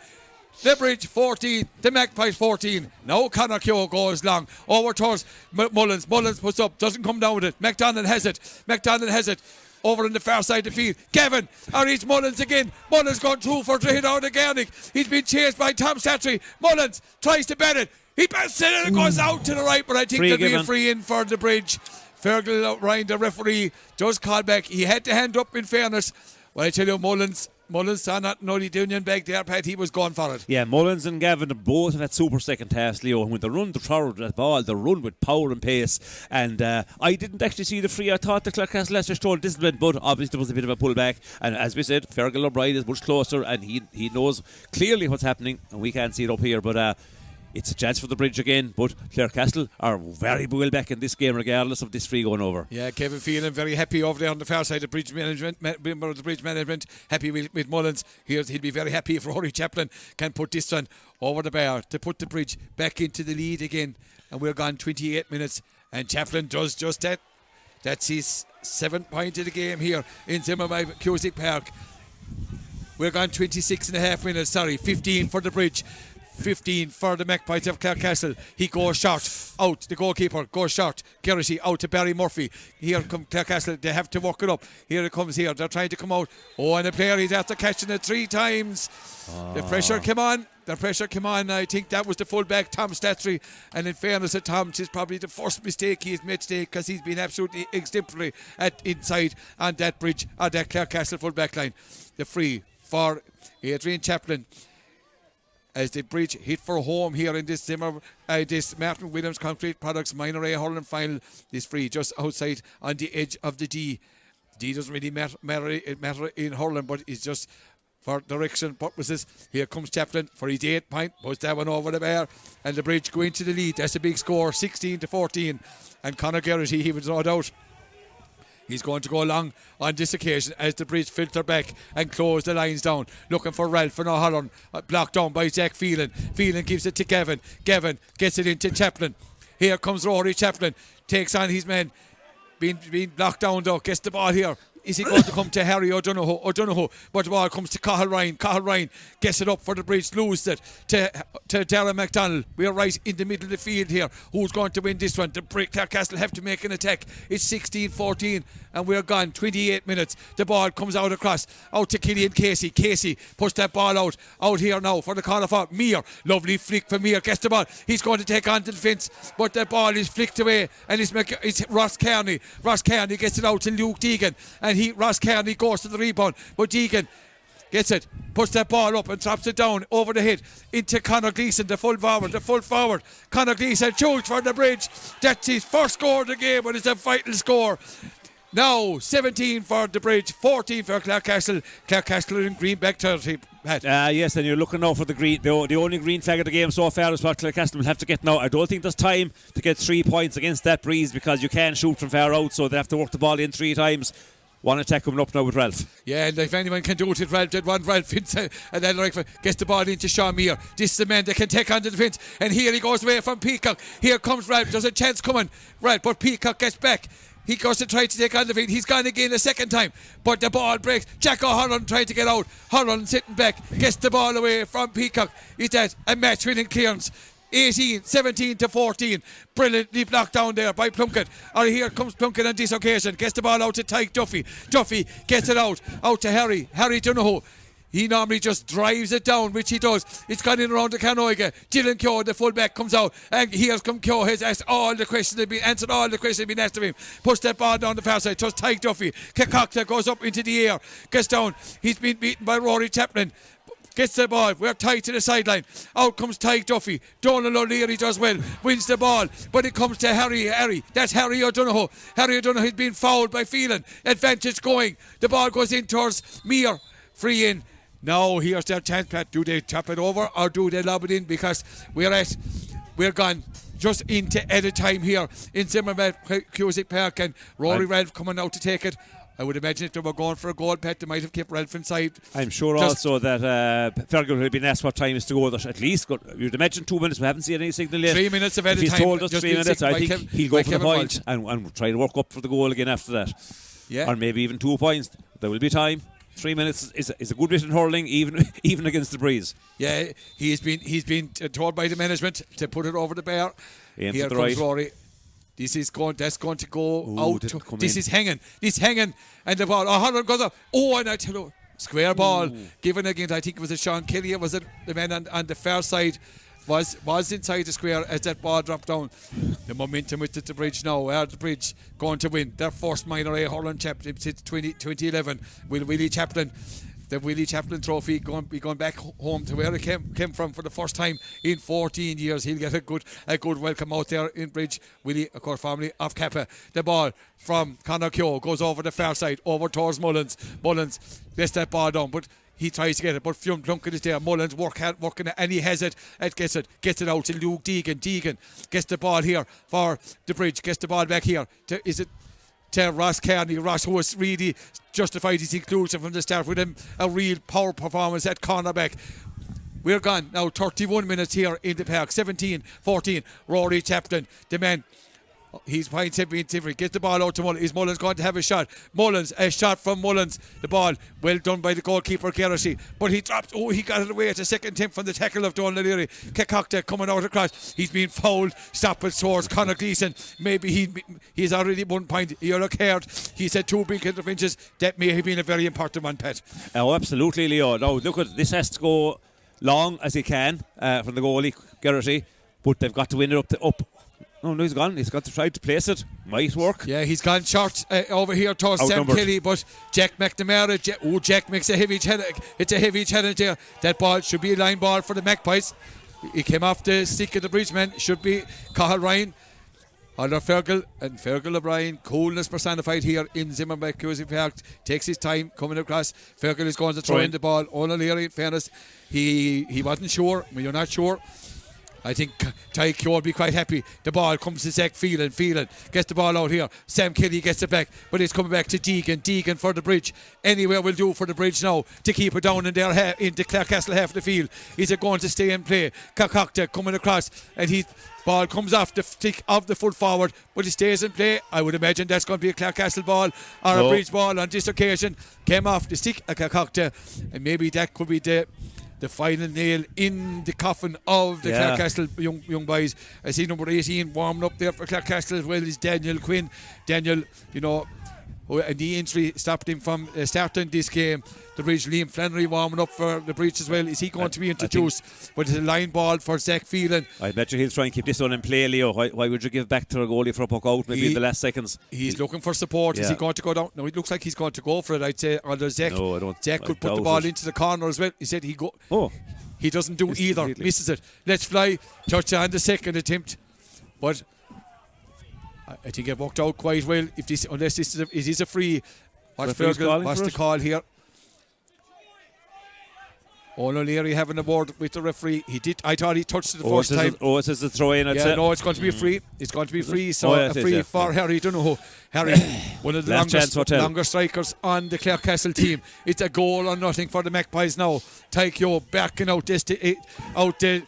The Bridge 14, the Magpies 14. Now Conor Keogh goes long. Over towards Mullins. Mullins puts up, doesn't come down with it. McDonald has it. Over on the far side of the field. Gavin, or it's Mullins again. Mullins gone through for the hit out of Garnick. He's been chased by Tom Statry. Mullins tries to bat it. He bats it and it goes out to the right, but I think there'll be a free in for the Bridge. Fergal Ryan, the referee, does call back. He had to hand up in fairness. Well, I tell you, Mullins saw not Noddy Dunion back there, Pat. He was gone for it. Yeah, Mullins and Gavin both have had super second halves, Leo. And when they run the forward that ball, they run with power and pace. And I didn't actually see the free. I thought the Clarecastle Leicester showed discipline, but obviously there was a bit of a pullback. And as we said, Fergal O'Brien is much closer, and he knows clearly what's happening, and we can't see it up here. But it's a chance for the Bridge again, but Clarecastle are very well back in this game regardless of this free going over. Yeah, Kevin Phelan very happy over there on the far side of Bridge management, member of the Bridge management, happy with Mullins. He'll be very happy if Rory Chaplin can put this one over the bar to put the Bridge back into the lead again. And we're gone 28 minutes, and Chaplin does just that. That's his 7th point of the game here in Sixmilebridge Cusick Park. We're gone 26 and a half minutes, 15 for the Bridge. 15 for the Magpies of Clarecastle. He goes short. Out. The goalkeeper goes short. Kerosy out to Barry Murphy. Here comes Clarecastle. They have to work it up. Here it comes here. They're trying to come out. Oh, and the player is after catching it 3 times. The pressure came on. I think that was the fullback, Tom Statry. And in fairness to Tom, it's probably the first mistake he's made today, because he's been absolutely exemplary inside on that Bridge, on that Clarecastle fullback line. The free for Adrian Chaplin, as the Bridge hit for home here in this this Martin Williams Concrete Products Minor A Hurling final. This free just outside on the edge of the D. D doesn't really matter in hurling, but it's just for direction purposes. Here comes Chaplin for his 8th point. Puts that one over the bar, and the Bridge go into the lead. That's a big score, 16-14. And Conor Garrity, he was no doubt. He's going to go along on this occasion as the Bridge filter back and close the lines down. Looking for Ralph and O'Halloran. Blocked down by Zach Phelan. Phelan gives it to Gavin. Gavin gets it into Chaplin. Here comes Rory Chaplin. Takes on his man. Being blocked down though. Gets the ball here. Is he going to come to Harry O'Donoghue? But the ball comes to Cathal Ryan. Cathal Ryan gets it up for the Bridge, loses it to Darren McDonald. We're right in the middle of the field here. Who's going to win this one? The Clarecastle have to make an attack. It's 16-14 and we're gone 28 minutes. The ball comes out across, out to Killian Casey. Casey puts that ball out here now for the corner for Meir. Lovely flick for Meir. Gets the ball. He's going to take on the defence, but the ball is flicked away, and it's Ross Kearney. Ross Kearney gets it out to Luke Deegan, and Ross Kearney goes to the rebound, but Deegan gets it, puts that ball up and drops it down over the head into Conor Gleeson, the full forward. Conor Gleeson shoots for the Bridge. That's his first score of the game, but it's a vital score. Now 17 for the Bridge, 14 for Clarecastle. Clarecastle are in green back territory. Yes, and you're looking now for the green. The only green flag of the game so far is what Clarecastle will have to get now. I don't think there's time to get 3 points against that breeze, because you can't shoot from far out, so they have to work the ball in 3 times. One attack coming up now with Ralph. Yeah, and if anyone can do it, Ralph did one. Ralph inside, and then gets the ball into Sean Meir. This is the man that can take on the defence. And here he goes away from Peacock. Here comes Ralph. There's a chance coming. Ralph, but Peacock gets back. He goes to try to take on the feet. He's gone again a second time, but the ball breaks. Jack O'Halloran trying to get out. Holland sitting back, gets the ball away from Peacock. Is that a match-winning clearance? 17 to 14. Brilliantly blocked down there by Plunkett. Or here comes Plunkett on this occasion. Gets the ball out to Tyke Duffy. Duffy gets it out to Harry. Harry Donoghue. He normally just drives it down, which he does. It's gone in around the Canoiga. Dylan Keogh, the fullback, comes out. And here's come Keogh, has asked all the questions that have been answered, all the questions that have been asked of him. Puts that ball down the far side. Just Tyke Duffy. Kakakta goes up into the air. Gets down. He's been beaten by Rory Chaplin. Gets the ball. We're tight to the sideline. Out comes Tyke Duffy. Donald O'Leary does well. Wins the ball. But it comes to Harry. That's Harry O'Donoghue. Harry O'Donoghue has been fouled by Phelan. Advantage going. The ball goes in towards Meir. Free in. Now here's their chance, Pat. Do they tap it over or do they lob it in? Because we're gone just into edit time here in Sixmilebridge Park, and Rory Ralph coming out to take it. I would imagine if they were going for a goal, Pat, they might have kept Ralph inside. I'm sure also that Fergal will have been asked what time is to go. There's at least, you'd imagine 2 minutes. We haven't seen any signal yet. 3 minutes of edit time. If he's told us 3 minutes, I think he'll go for the point and try to work up for the goal again after that. Yeah. Or maybe even 2 points. There will be time. 3 minutes is a good bit in hurling, even against the breeze. Yeah, he's been told by the management to put it over the bar. Aim Here for the comes right. Rory. That's going to go Ooh, out. This is hanging, and the ball. O'Halloran goes up. Oh, and I tell you, square ball given again. I think it was a Sean Kelly. Was it the man on the far side? Was inside the square as that ball dropped down. The momentum with the bridge now. The bridge going to win their first minor A hurling championship since 2011. Will Willie Chaplin, the Willie Chaplin trophy, going back home to where it came from for the first time in 14 years. He'll get a good welcome out there in Bridge. Willie, of course, family of Kappa. The ball from Conor Keogh goes over the far side, over towards Mullins. Mullins lets that ball down, but he tries to get it, but Plunkett is there. Mullins working it, and he has it. Gets it out to Luke Deegan. Deegan gets the ball here for the Bridge. Gets the ball back here. To Ross Kearney. Ross, who has really justified his inclusion from the start with him. A real power performance at cornerback. We're gone now. 31 minutes here in the park. 17-14. Rory Chaplin, the man. He's behind Tiffany. Gets the ball out to Mullins. Is Mullins going to have a shot? A shot from Mullins. The ball well done by the goalkeeper Garrity, but he dropped. Oh, he got it away at a second attempt from the tackle of Donald O'Leary. Kakakta coming out across. He's been fouled. Stop it towards Conor Gleeson. Maybe he's already 1 point. Yellow card. He's had 2 big interventions. That may have been a very important one, Pat. Oh, absolutely, Leo. Now look at this. Has to go long as he can from the goalie Garrity, but they've got to win it up. No, he's gone. He's got to try to place it. Might work. Yeah, he's gone short over here towards Sam Kelly, but Jack McNamara. Jack makes a heavy challenge. It's a heavy challenge there. That ball should be a line ball for the Magpies. He came off the stick of the bridgeman. Should be Cathal Ryan. Under Fergal and Fergal O'Brien, coolness personified here in Sixmilebridge Park. Takes his time coming across. Fergal is going to throw in the ball. O'Leary, in fairness, he wasn't sure. When you're not sure, I think Tyke Keogh will be quite happy. The ball comes to Zach Phelan gets the ball out here. Sam Kelly gets it back, but it's coming back to Deegan for the Bridge. Anywhere will do for the Bridge now to keep it down in their into Clarecastle half the field. Is it going to stay in play? Kakakta coming across, and ball comes off the stick of the full forward, but it stays in play. I would imagine that's going to be a Clarecastle ball or a Bridge ball on this occasion. Came off the stick of Kakakta, and maybe that could be the final nail in the coffin of the Clarecastle young boys. I see number 18 warming up there for Clarecastle as well as Daniel Quinn. Daniel, and the injury stopped him from starting this game. The Bridge, Liam Flannery warming up for the Bridge as well. Is he going to be introduced? But it's a line ball for Zach Phelan. I bet you he'll try and keep this one in play, Leo. Why would you give back to a goalie for a puck out maybe in the last seconds? He's looking for support. Is he going to go down? No, it looks like he's going to go for it, I'd say. Although Zach, no, I don't. Zach could put the ball into the corner as well. He said he go. Oh. He doesn't do either. Completely. Misses it. Let's fly. Touch on the second attempt. But I think it worked out quite well. Unless it is a free. What's the call here? Owen O'Leary having a word with the referee. I thought he touched it the first time. It is a throw in. Yeah, no, it's going to be free. It's going to be free. So a free for Harry Donoghue. Harry, one of the longer strikers on the Clarecastle team. It's a goal or nothing for the Magpies now. Tykyo backing out the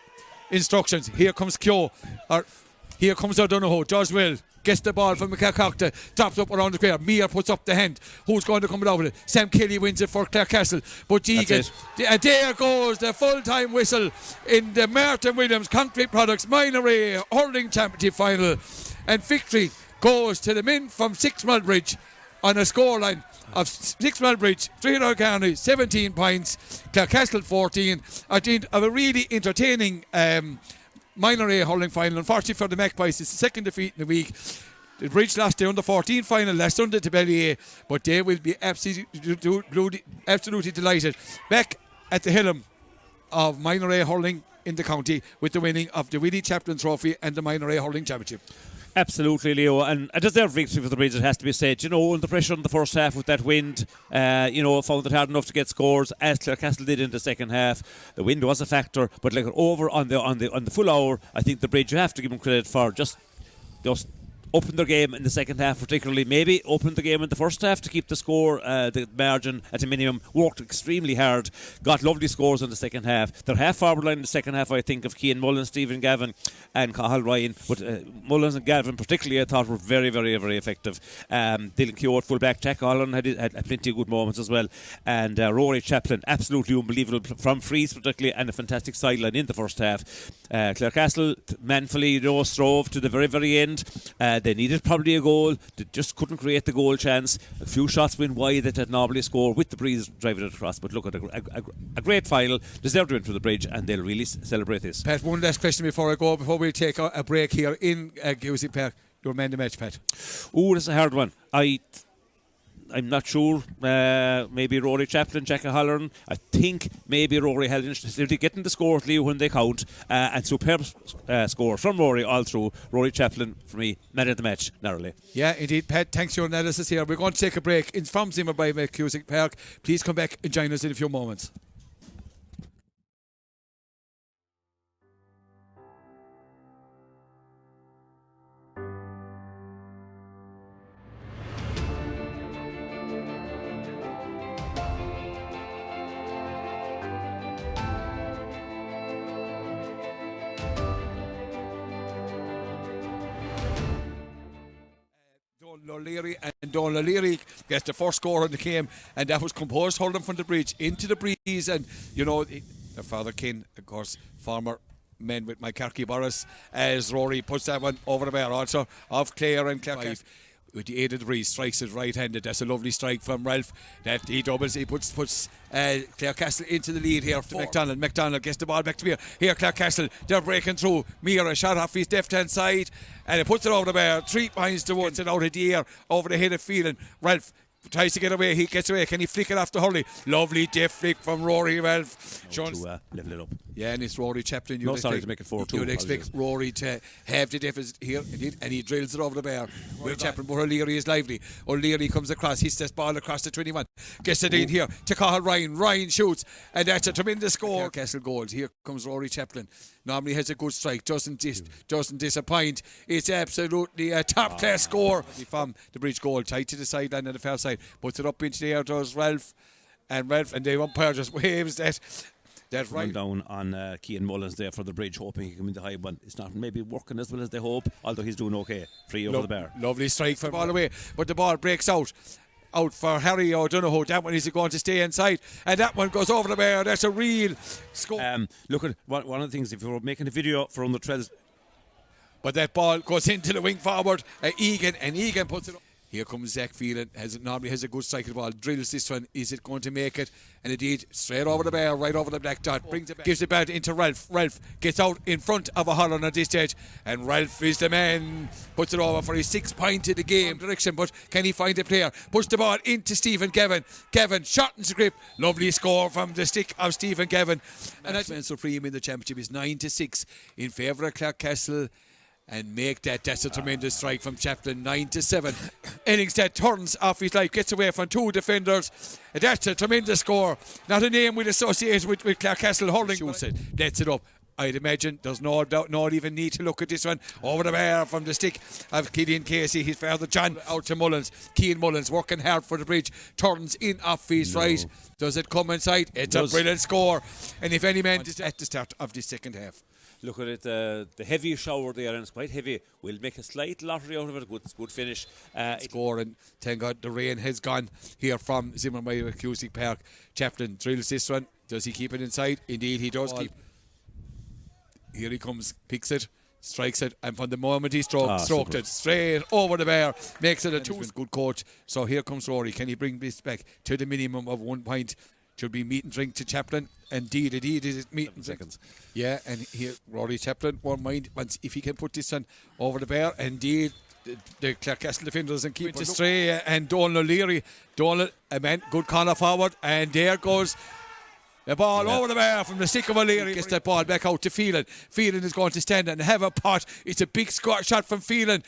instructions. Here comes Kyo. Here comes O'Donoghue. Does well. Gets the ball from McCarthy, drops up around the square. Meir puts up the hand. Who's going to come out with it? Sam Kelly wins it for Clarecastle. But Deegan, and there goes the full-time whistle in the Martin Williams Concrete Products Minor A Hurling Championship Final. And victory goes to the men from Sixmilebridge on a scoreline of Sixmilebridge, 300 Carney, 17 points, Clarecastle 14. I think of a really entertaining Minor A hurling final. Unfortunately for the Magpies, it's the second defeat in the week. The Bridge lost their under-14 final last Sunday to Ballyea, but they will be absolutely delighted. Back at the helm of Minor A hurling in the county with the winning of the Willie Chaplin Trophy and the Minor A hurling championship. Absolutely, Leo, and a deserved victory for the Bridge, it has to be said. Under pressure in the first half with that wind, found it hard enough to get scores, as Clarecastle did in the second half. The wind was a factor, but over on the full hour, I think the Bridge, you have to give them credit for just opened their game in the second half, particularly. Maybe opened the game in the first half to keep the score, the margin at a minimum. Worked extremely hard. Got lovely scores in the second half. Their half forward line in the second half, I think, of Cian Mullins, Stephen Gavin and Cathal Ryan. But Mullins and Gavin particularly, I thought, were very, very, very effective. Dylan Keogh at full back. Jack Holland had plenty of good moments as well. And Rory Chaplin, absolutely unbelievable from frees particularly, and a fantastic sideline in the first half. Clarecastle manfully strove to the very, very end. They needed probably a goal. They just couldn't create the goal chance. A few shots went wide that had normally scored with the Breeze driving it across. But look at a great final. Deserved win for the Bridge, and they'll really celebrate this. Pat, one last question before we take a break here in Cusick Park. Your man the match, Pat. Oh, that's a hard one. I'm not sure. Maybe Rory Chaplin, Jack O'Halloran. I think maybe Rory Helen getting the scores, Leo, when they count. And superb score from Rory all through. Rory Chaplin, for me, man of the match, narrowly. Yeah, indeed. Pat, thanks for your analysis here. We're going to take a break from Zimmer by Cusick Park. Please come back and join us in a few moments. Donal O'Leary gets the first score in the game, and that was composed holding from the Bridge into the Breeze. And their father Ken, of course, former men with McCarthy Boris, as Rory puts that one over the bar also of Clare and Clare. With the aid of the Breeze, strikes it right-handed. That's a lovely strike from Ralph. That he doubles. He puts Clarecastle into the lead here for McDonald. McDonald gets the ball back to Meir. Here Clarecastle, they're breaking through. Meir, a shot off his left-hand side, and he puts it over the bar. 3 points to 1. It's it out of the air over the head of Phelan. Ralph tries to get away. He gets away. Can he flick it off to Hurley? Lovely deft flick from Rory Ralph. To level it up. Yeah, and it's Rory Chaplin. To make it 4-2. You'd expect Rory to have the deficit here, and he drills it over the bar. Will Chaplin, but O'Leary is lively. O'Leary comes across, hits this ball across the 21. Gets it in here to Cathal Ryan. Ryan shoots, and that's a tremendous score. Castle goals. Here comes Rory Chaplin. Normally has a good strike, doesn't disappoint. It's absolutely a top class score from the Bridge goal, tight to the sideline and the far side. Puts it up into the air, does Ralph, and the umpire just waves that right down on Cian Mullins there for the Bridge, hoping he can win the high one. It's not maybe working as well as they hope, although he's doing okay. Free over the bar. Lovely strike for the ball away, but the ball breaks out for Harry O'Donoghue. That one is going to stay inside, and that one goes over the bar. That's a real score. Look at one of the things, if you're making a video for under 12, but that ball goes into the wing forward, Egan puts it up. Here comes Zach Phelan, normally has a good strike of the ball, drills this one. Is it going to make it? And indeed, straight over the bar, right over the black dot, brings it back, gives it back into Ralph. Ralph gets out in front of a Holland at this stage, and Ralph is the man, puts it over for his 6th point of the game direction, but can he find a player? Puts the ball into Stephen Gavin. Gavin shortens the grip, lovely score from the stick of Stephen Gavin. And that's supreme in the championship is 9-6 in favour of Clarecastle. And that's a tremendous strike from Chaplin, 9-7. Ellingstead turns off his life, gets away from 2 defenders. That's a tremendous score. Not a name we'd associate with Clarecastle Hurling. Shoots it, lets it up. I'd imagine there's no doubt, not even need to look at this one. Over the bar from the stick of Killian Casey, his father John, out to Mullins. Keane Mullins working hard for the bridge, turns in off his right. Does it come inside? It's a brilliant score. And if any man at the start of the second half. Look at it, the heavy shower there, and it's quite heavy. We'll make a slight lottery out of it. Good finish. Score, and thank God the rain has gone here from Sixmilebridge Cusick Park. Chaplin drills this one. Does he keep it inside? Indeed, he does keep. Here he comes, picks it, strikes it, and from the moment he stroked it straight over the bar, makes it a 2. Good coach. So here comes Rory. Can he bring this back to the minimum of 1 point? Should be meat and drink to Chaplin. Indeed, it is meat and drink. Yeah, and here Rory Chaplin won't mind once if he can put this one over the bar. Indeed, the Clarecastle defenders and keep it astray. And Donald O'Leary, a man, good corner forward, and there goes the ball over the bar from the stick of O'Leary. Gets that ball back out to Phelan. Phelan is going to stand and have a pot. It's a big shot from Phelan.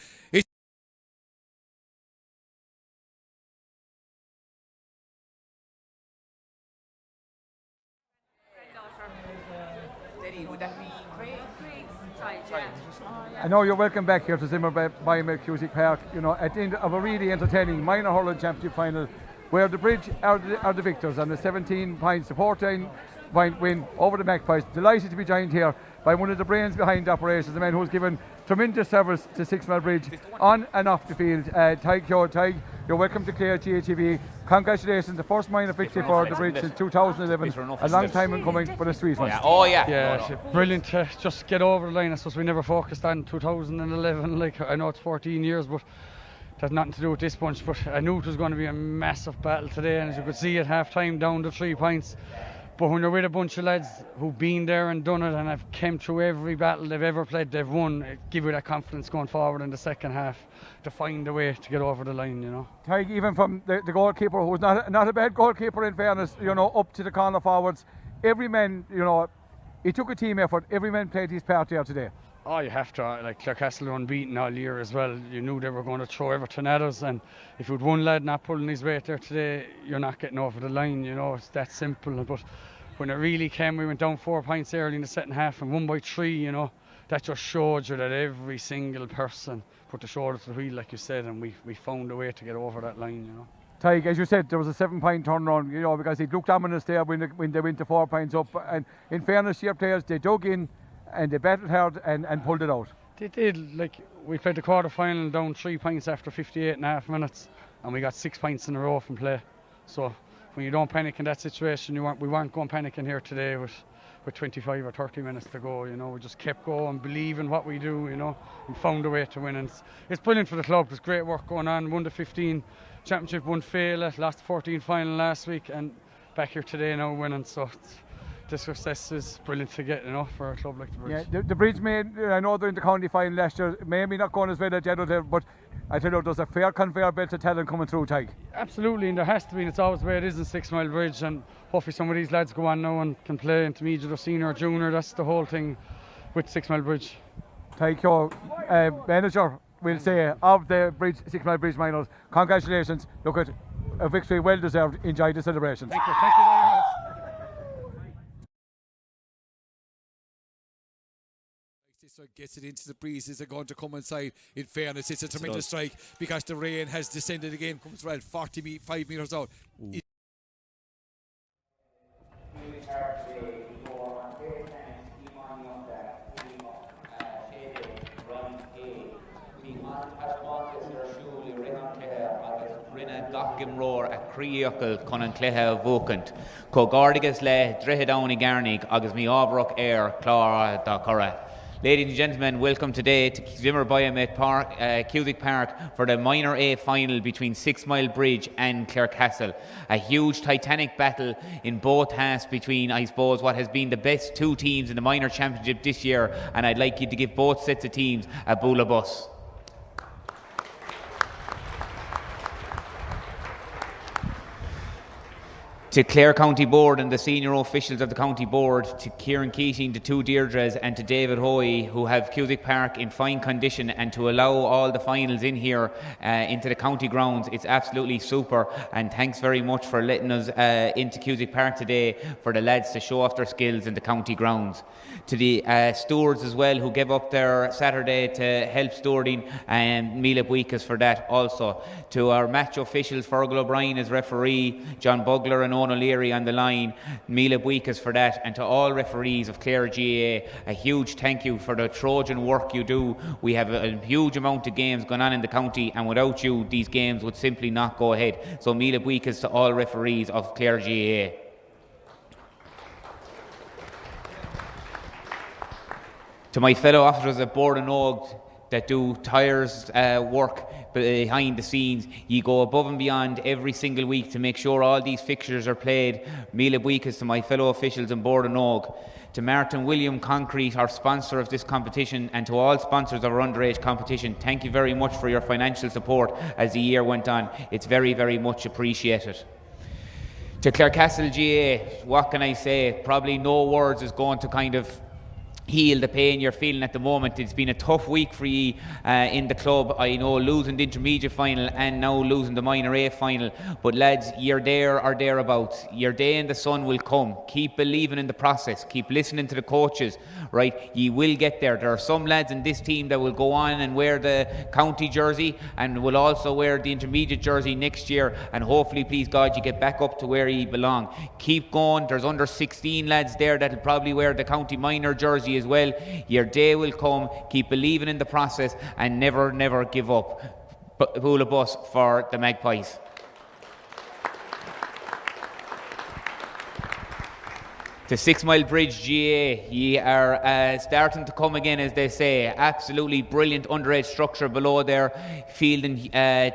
I know you're welcome back here to Sixmilebridge Cusick Park. You know, at the end of a really entertaining minor hurling championship final, where the Bridge are the victors on the 17 points, the 14-point win over the Magpies. Delighted to be joined here by one of the brains behind the operations, the man who's given tremendous service to Sixmilebridge on and off the field. Tig, you're welcome to Clare GATV. Congratulations, the first minor victory for the Bridge since 2011. A long time in coming, but a sweet one. Yeah, brilliant to just get over the line. I suppose we never focused on 2011. Like, I know it's 14 years, but it has nothing to do with this bunch. But I knew it was going to be a massive battle today, and as you could see at half time, down to 3 points. But when you're with a bunch of lads who've been there and done it and have came through every battle they've ever played, they've won, it give you that confidence going forward in the second half to find a way to get over the line, you know. Tig, even from the goalkeeper, who's not a bad goalkeeper in fairness, you know, up to the corner forwards, every man, you know, it took a team effort. Every man played his part there today. Oh, you have to. Like, Clarecastle were unbeaten all year as well. You knew they were going to throw everything at us, and if you'd one lad not pulling his weight there today, you're not getting over the line, you know. It's that simple. But when it really came, we went down 4 points early in the second half and won by 3, you know. That just showed you that every single person put the shoulder to the wheel, like you said, and we found a way to get over that line, you know. Tig, as you said, there was a 7-point turnaround, you know, because it looked ominous there when they went to 4 points up. And in fairness to your players, they dug in and they battled hard and pulled it out. They did. Like, we played the quarter final down 3 points after 58.5 minutes, and we got 6 points in a row from play. So when you don't panic in that situation, we weren't going panicking here today with 25 or 30 minutes to go, you know. We just kept going, believe in what we do, you know, and found a way to win. And it's brilliant for the club. There's great work going on. Won the 15 championship, won Fela, lost the 14 final last week, and back here today now winning. So the success is brilliant to get, you know, for a club like the Bridge. Yeah, the Bridge made, I know they're in the county final last year, maybe not going as well as the other, but I tell you, there's a fair conveyor belt of talent coming through, Tig. Absolutely, and there has to be, and it's always the way it is in Sixmilebridge, and hopefully some of these lads go on now and can play intermediate or senior or junior. That's the whole thing with Sixmilebridge. Tig, your manager, we'll say, of the Sixmilebridge Minors, congratulations. Look at a victory well deserved. Enjoy the celebrations. Thank you very much. So gets it into the breeze. Is it going to come inside? In fairness, it's a tremendous strike because the rain has descended again. Comes right 45 metres out. Gachim roar a Creocle Conan Cleha Vokant Cogardigas le Drehedowni Garnig agus mi Avrok Air Clara da Cora. Ladies and gentlemen, welcome today to Sixmilebridge Park, Cusick Park for the Minor A final between Sixmilebridge and Clarecastle. A huge titanic battle in both halves between, I suppose, what has been the best 2 teams in the minor championship this year, and I'd like you to give both sets of teams a boola bus. To Clare County Board and the senior officials of the County Board, to Kieran Keating, the two Deirdres, and to David Hoy, who have Cusick Park in fine condition, and to allow all the finals in here into the county grounds. It's absolutely super, and thanks very much for letting us into Cusick Park today for the lads to show off their skills in the county grounds. To the stewards as well, who gave up their Saturday to help stewarding, and Mila Buikas for that also. To our match officials, Fergal O'Brien as referee, John Bugler and Owen O'Leary on the line, Mila Buikas for that, and to all referees of Clare GAA, a huge thank you for the Trojan work you do. We have a huge amount of games going on in the county, and without you, these games would simply not go ahead. So Mila Buikas to all referees of Clare GAA. To my fellow officers at Board and Oak that do tireless work behind the scenes, you go above and beyond every single week to make sure all these fixtures are played. Mila Buikas to my fellow officials in Board and Oak. To Martin William Concrete, our sponsor of this competition, and to all sponsors of our underage competition, thank you very much for your financial support as the year went on. It's very, very much appreciated. To Clarecastle GAA, what can I say? Probably no words is going to kind of heal the pain you're feeling at the moment. It's been a tough week for you in the club. I know, losing the intermediate final and now losing the minor A final, but lads, you're there or thereabouts. Your day in the sun will come. Keep believing in the process, keep listening to the coaches, right? You will get there. There are some lads in this team that will go on and wear the county jersey and will also wear the intermediate jersey next year, and hopefully, please God, you get back up to where you belong. Keep going. There's under 16 lads there that'll probably wear the county minor jersey as well. Your day will come. Keep believing in the process and never give up. Pool of bus for the Magpies. To Sixmilebridge GAA, ye are starting to come again, as they say. Absolutely brilliant underage structure below there, fielding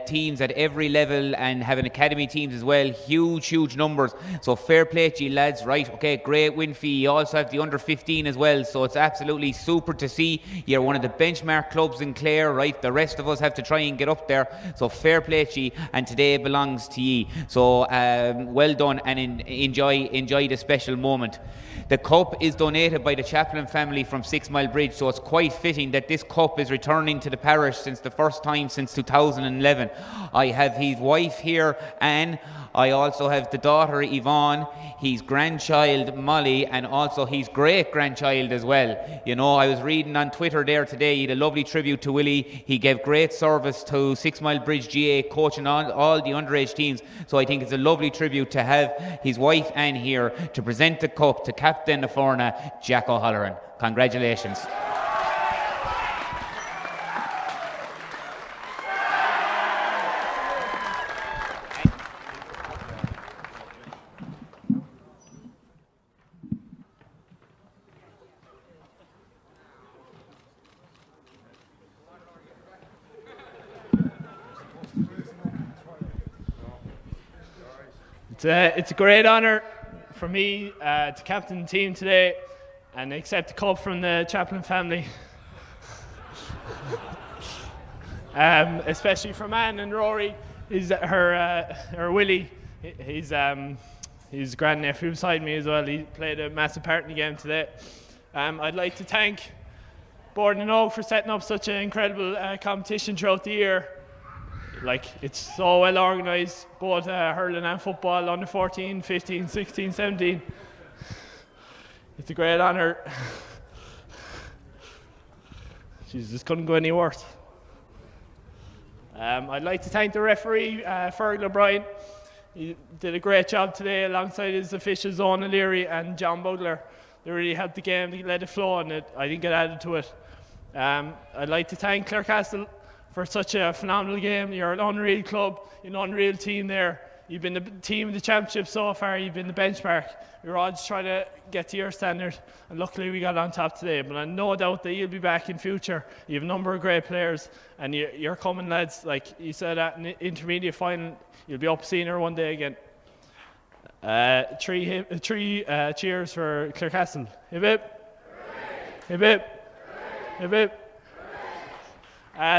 teams at every level and having academy teams as well. Huge numbers. So fair play to you lads, right? Okay, great win for you. You also have the under 15 as well, so it's absolutely super to see. You're one of the benchmark clubs in Clare, right? The rest of us have to try and get up there. So fair play to you, and today belongs to you. So well done, and enjoy the special moment. The cup is donated by the Chaplain family from Sixmilebridge, so it's quite fitting that this cup is returning to the parish since the first time since 2011. I have his wife here, Anne. I also have the daughter, Yvonne, his grandchild, Molly, and also his great-grandchild as well. You know, I was reading on Twitter there today, he had a lovely tribute to Willie. He gave great service to Sixmilebridge GAA, coaching all the underage teams. So I think it's a lovely tribute to have his wife, Anne, here to present the cup to Captain of Forna, Jack O'Halloran. Congratulations. It's a great honour for me to captain the team today and accept the cup from the Chaplain family. Especially from Anne and Rory, her Willie, his grandnephew beside me as well. He played a massive part in the game today. I'd like to thank Board and Oak for setting up such an incredible competition throughout the year. Like, it's so well organised, both hurling and football, under 14, 15, 16, 17. It's a great honour. This couldn't go any worse. I'd like to thank the referee, Fergal O'Brien. He did a great job today alongside his officials, Owen O'Leary and John Bugler. They really helped the game, they let it flow, and I think it added to it. I'd like to thank Clarecastle for such a phenomenal game. You're an unreal club, an unreal team there. You've been the team of the championship so far, you've been the benchmark. We were all just trying to get to your standard, and luckily we got on top today. But I'm no doubt that you'll be back in future. You have a number of great players, and you're coming, lads. Like you said, at an intermediate final, you'll be up senior one day again. Three cheers for Clarecastle. Hip hip. Hip hip. Hip hip.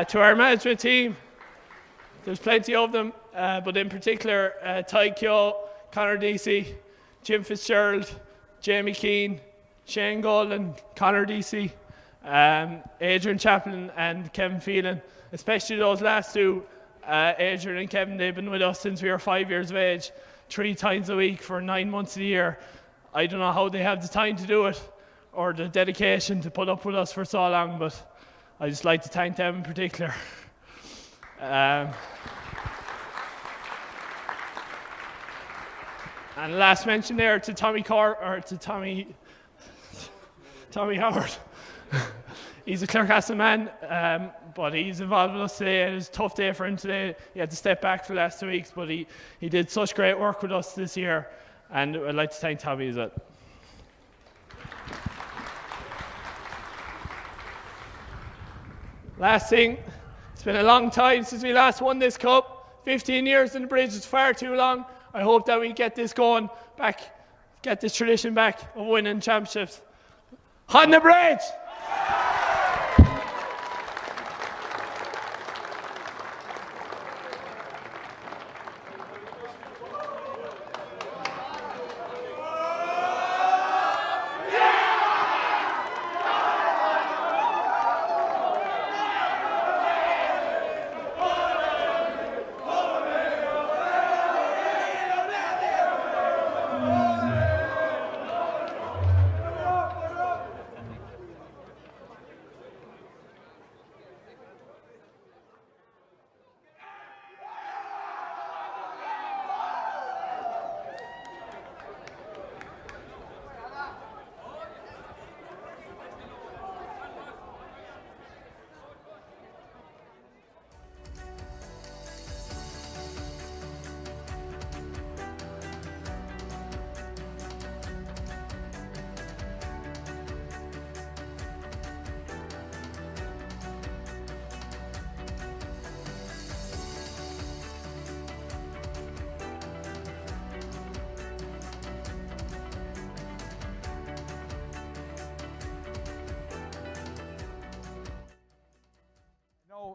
To our management team, there's plenty of them, but in particular, Tai Kyo, Conor Deasy, Jim Fitzgerald, Jamie Keane, Shane Golden, Conor Deasy, Adrian Chaplin and Kevin Phelan, especially those last two, Adrian and Kevin. They've been with us since we were 5 years of age, 3 times a week for 9 months of the year. I don't know how they have the time to do it or the dedication to put up with us for so long, but I just like to thank them in particular. And last mention there to Tommy Howard. He's a Clarecastle man, but he's involved with us today, and it's a tough day for him today. He had to step back for the last 2 weeks, but he did such great work with us this year, and I'd like to thank Tommy as well. Last thing, it's been a long time since we last won this cup. 15 years in the Bridge is far too long. I hope that we get this going back, get this tradition back of winning championships. On the Bridge!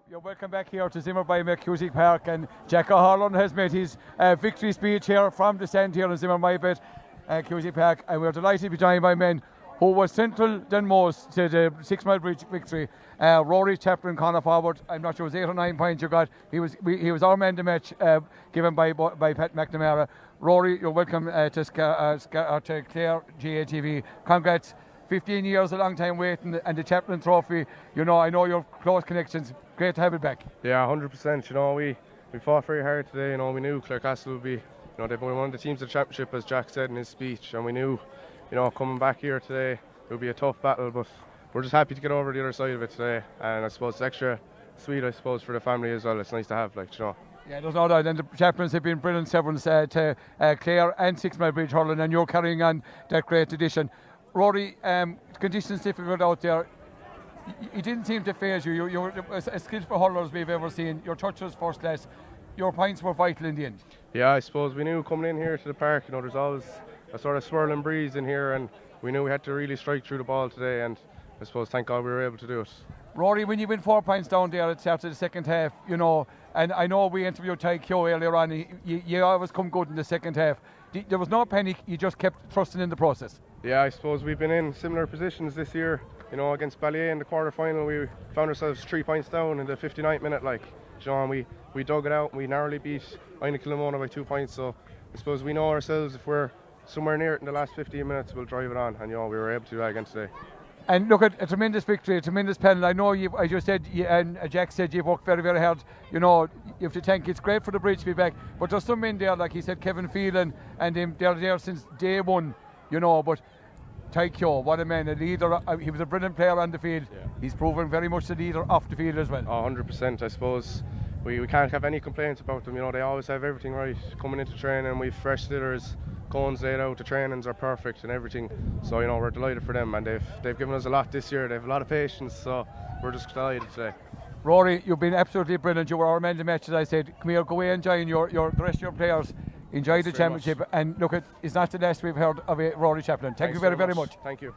You're welcome back here to Zimmer Biomet Cusick Park, and Jack O'Halloran has made his victory speech here from the stand here in Zimmer Biomet Cusick Park, and we're delighted to be joined by men who was central than most to the Sixmilebridge victory. Rory Chaplin, Conor forward, I'm not sure it was 8 or 9 points you got. He was our man of the match, given by Pat McNamara. Rory, you're welcome to Clare GATV. Congrats. 15 years, a long time waiting, and the Chaplin Trophy, you know, I know your close connections. Great to have it back. Yeah, 100%. You know, we fought very hard today. You know, we knew Clarecastle would be, you know, they've been one of the teams of the championship, as Jack said in his speech, and we knew, you know, coming back here today, it would be a tough battle, but we're just happy to get over the other side of it today, and I suppose it's extra sweet, I suppose, for the family as well. It's nice to have, like, you know. Yeah, there's no doubt, and the Chaplains have been brilliant servants to Clare and Sixmilebridge Hurling, and you're carrying on that great tradition. Rory, conditions difficult out there. You didn't seem to faze you. You're as skillful hurlers we've ever seen. Your touch was first class. Your points were vital in the end. Yeah, I suppose we knew coming in here to the park, you know, there's always a sort of swirling breeze in here, and we knew we had to really strike through the ball today, and I suppose, thank God, we were able to do it. Rory, when you win 4 points down there at the start of the second half, you know, and I know we interviewed Ty Keogh earlier on, you always come good in the second half. There was no panic, you just kept trusting in the process. Yeah, I suppose we've been in similar positions this year. You know, against Ballier in the quarter-final, we found ourselves 3 points down in the 59th minute, like, you know, and we dug it out, and we narrowly beat Aina Kilmona by 2 points, so I suppose we know ourselves, if we're somewhere near it in the last 15 minutes, we'll drive it on, and, you know, we were able to do that again today. And look, at a tremendous victory, a tremendous panel. I know you, as you said, and Jack said, you've worked very, very hard. You know, you have to thank, it's great for the Bridge to be back, but there's some men there, like he said, Kevin Phelan, and they're there since day one, you know, but Ty Keogh, what a man, a leader. He was a brilliant player on the field. Yeah. He's proven very much the leader off the field as well. 100%, I suppose. We can't have any complaints about them. You know, they always have everything right coming into training. We've fresh sitters, cones laid out, the trainings are perfect and everything. So, you know, we're delighted for them, and they've given us a lot this year. They have a lot of patience, so we're just delighted today. Rory, you've been absolutely brilliant. You were our man of the match, as I said. Come here, go away and join the rest of your players. Enjoy the championship, and look, it's not the last we've heard of Rory Chaplin. Thank you very much. Thank you.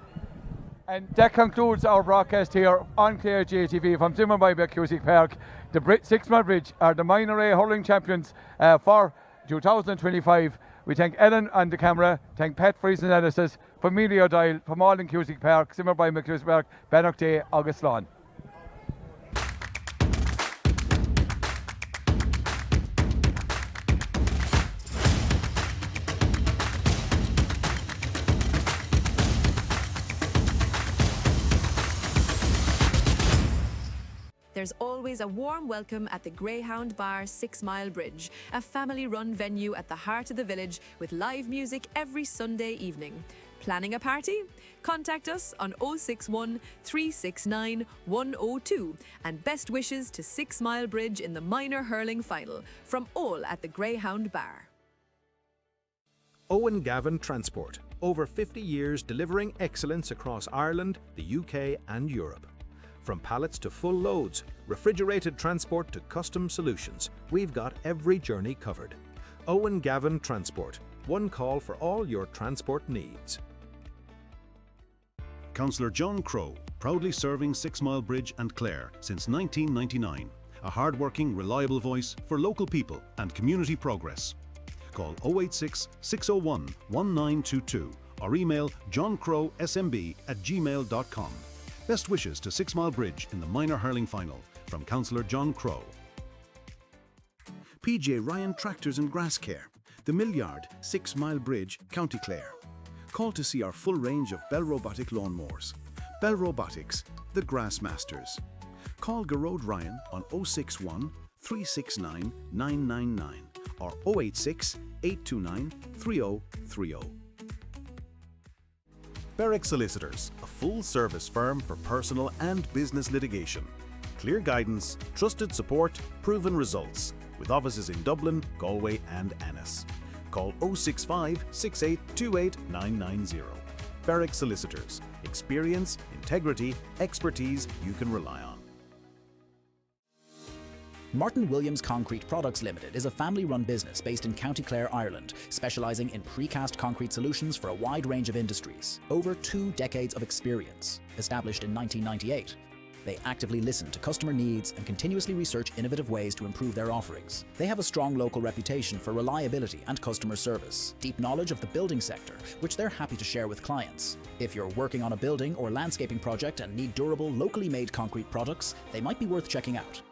And that concludes our broadcast here on Clare GATV from Zimmer Biomet Cusick Park. The Sixmilebridge are the minor A hurling champions for 2025. We thank Ellen on the camera, thank Pat for his analysis, from Emilio Dial, from all in Cusick Park, Zimmer by McCusick Park, Bannock Day, August Lawn. There's always a warm welcome at the Greyhound Bar, Sixmilebridge, a family-run venue at the heart of the village with live music every Sunday evening. Planning a party? Contact us on 061 369 102 and best wishes to Sixmilebridge in the minor hurling final from all at the Greyhound Bar. Owen Gavin Transport, over 50 years delivering excellence across Ireland, the UK and Europe. From pallets to full loads, refrigerated transport to custom solutions, we've got every journey covered. Owen Gavin Transport, one call for all your transport needs. Councillor John Crowe, proudly serving Sixmilebridge and Clare since 1999. A hard-working, reliable voice for local people and community progress. Call 086 601 1922 or email johncrowesmb@gmail.com. Best wishes to Sixmilebridge in the minor hurling final from Councillor John Crowe. PJ Ryan Tractors and Grass Care, the Millyard, 6 Mile Bridge, County Clare. Call to see our full range of Bell Robotic lawnmowers. Bell Robotics, the Grass Masters. Call Garode Ryan on 061 369 999 or 086 829 3030. Berwick Solicitors, a full-service firm for personal and business litigation. Clear guidance, trusted support, proven results, with offices in Dublin, Galway and Ennis. Call 065 6828 990. Berwick Solicitors, experience, integrity, expertise you can rely on. Martin Williams Concrete Products Limited is a family-run business based in County Clare, Ireland, specialising in precast concrete solutions for a wide range of industries. Over 2 decades of experience. Established in 1998, they actively listen to customer needs and continuously research innovative ways to improve their offerings. They have a strong local reputation for reliability and customer service, deep knowledge of the building sector, which they're happy to share with clients. If you're working on a building or landscaping project and need durable, locally made concrete products, they might be worth checking out.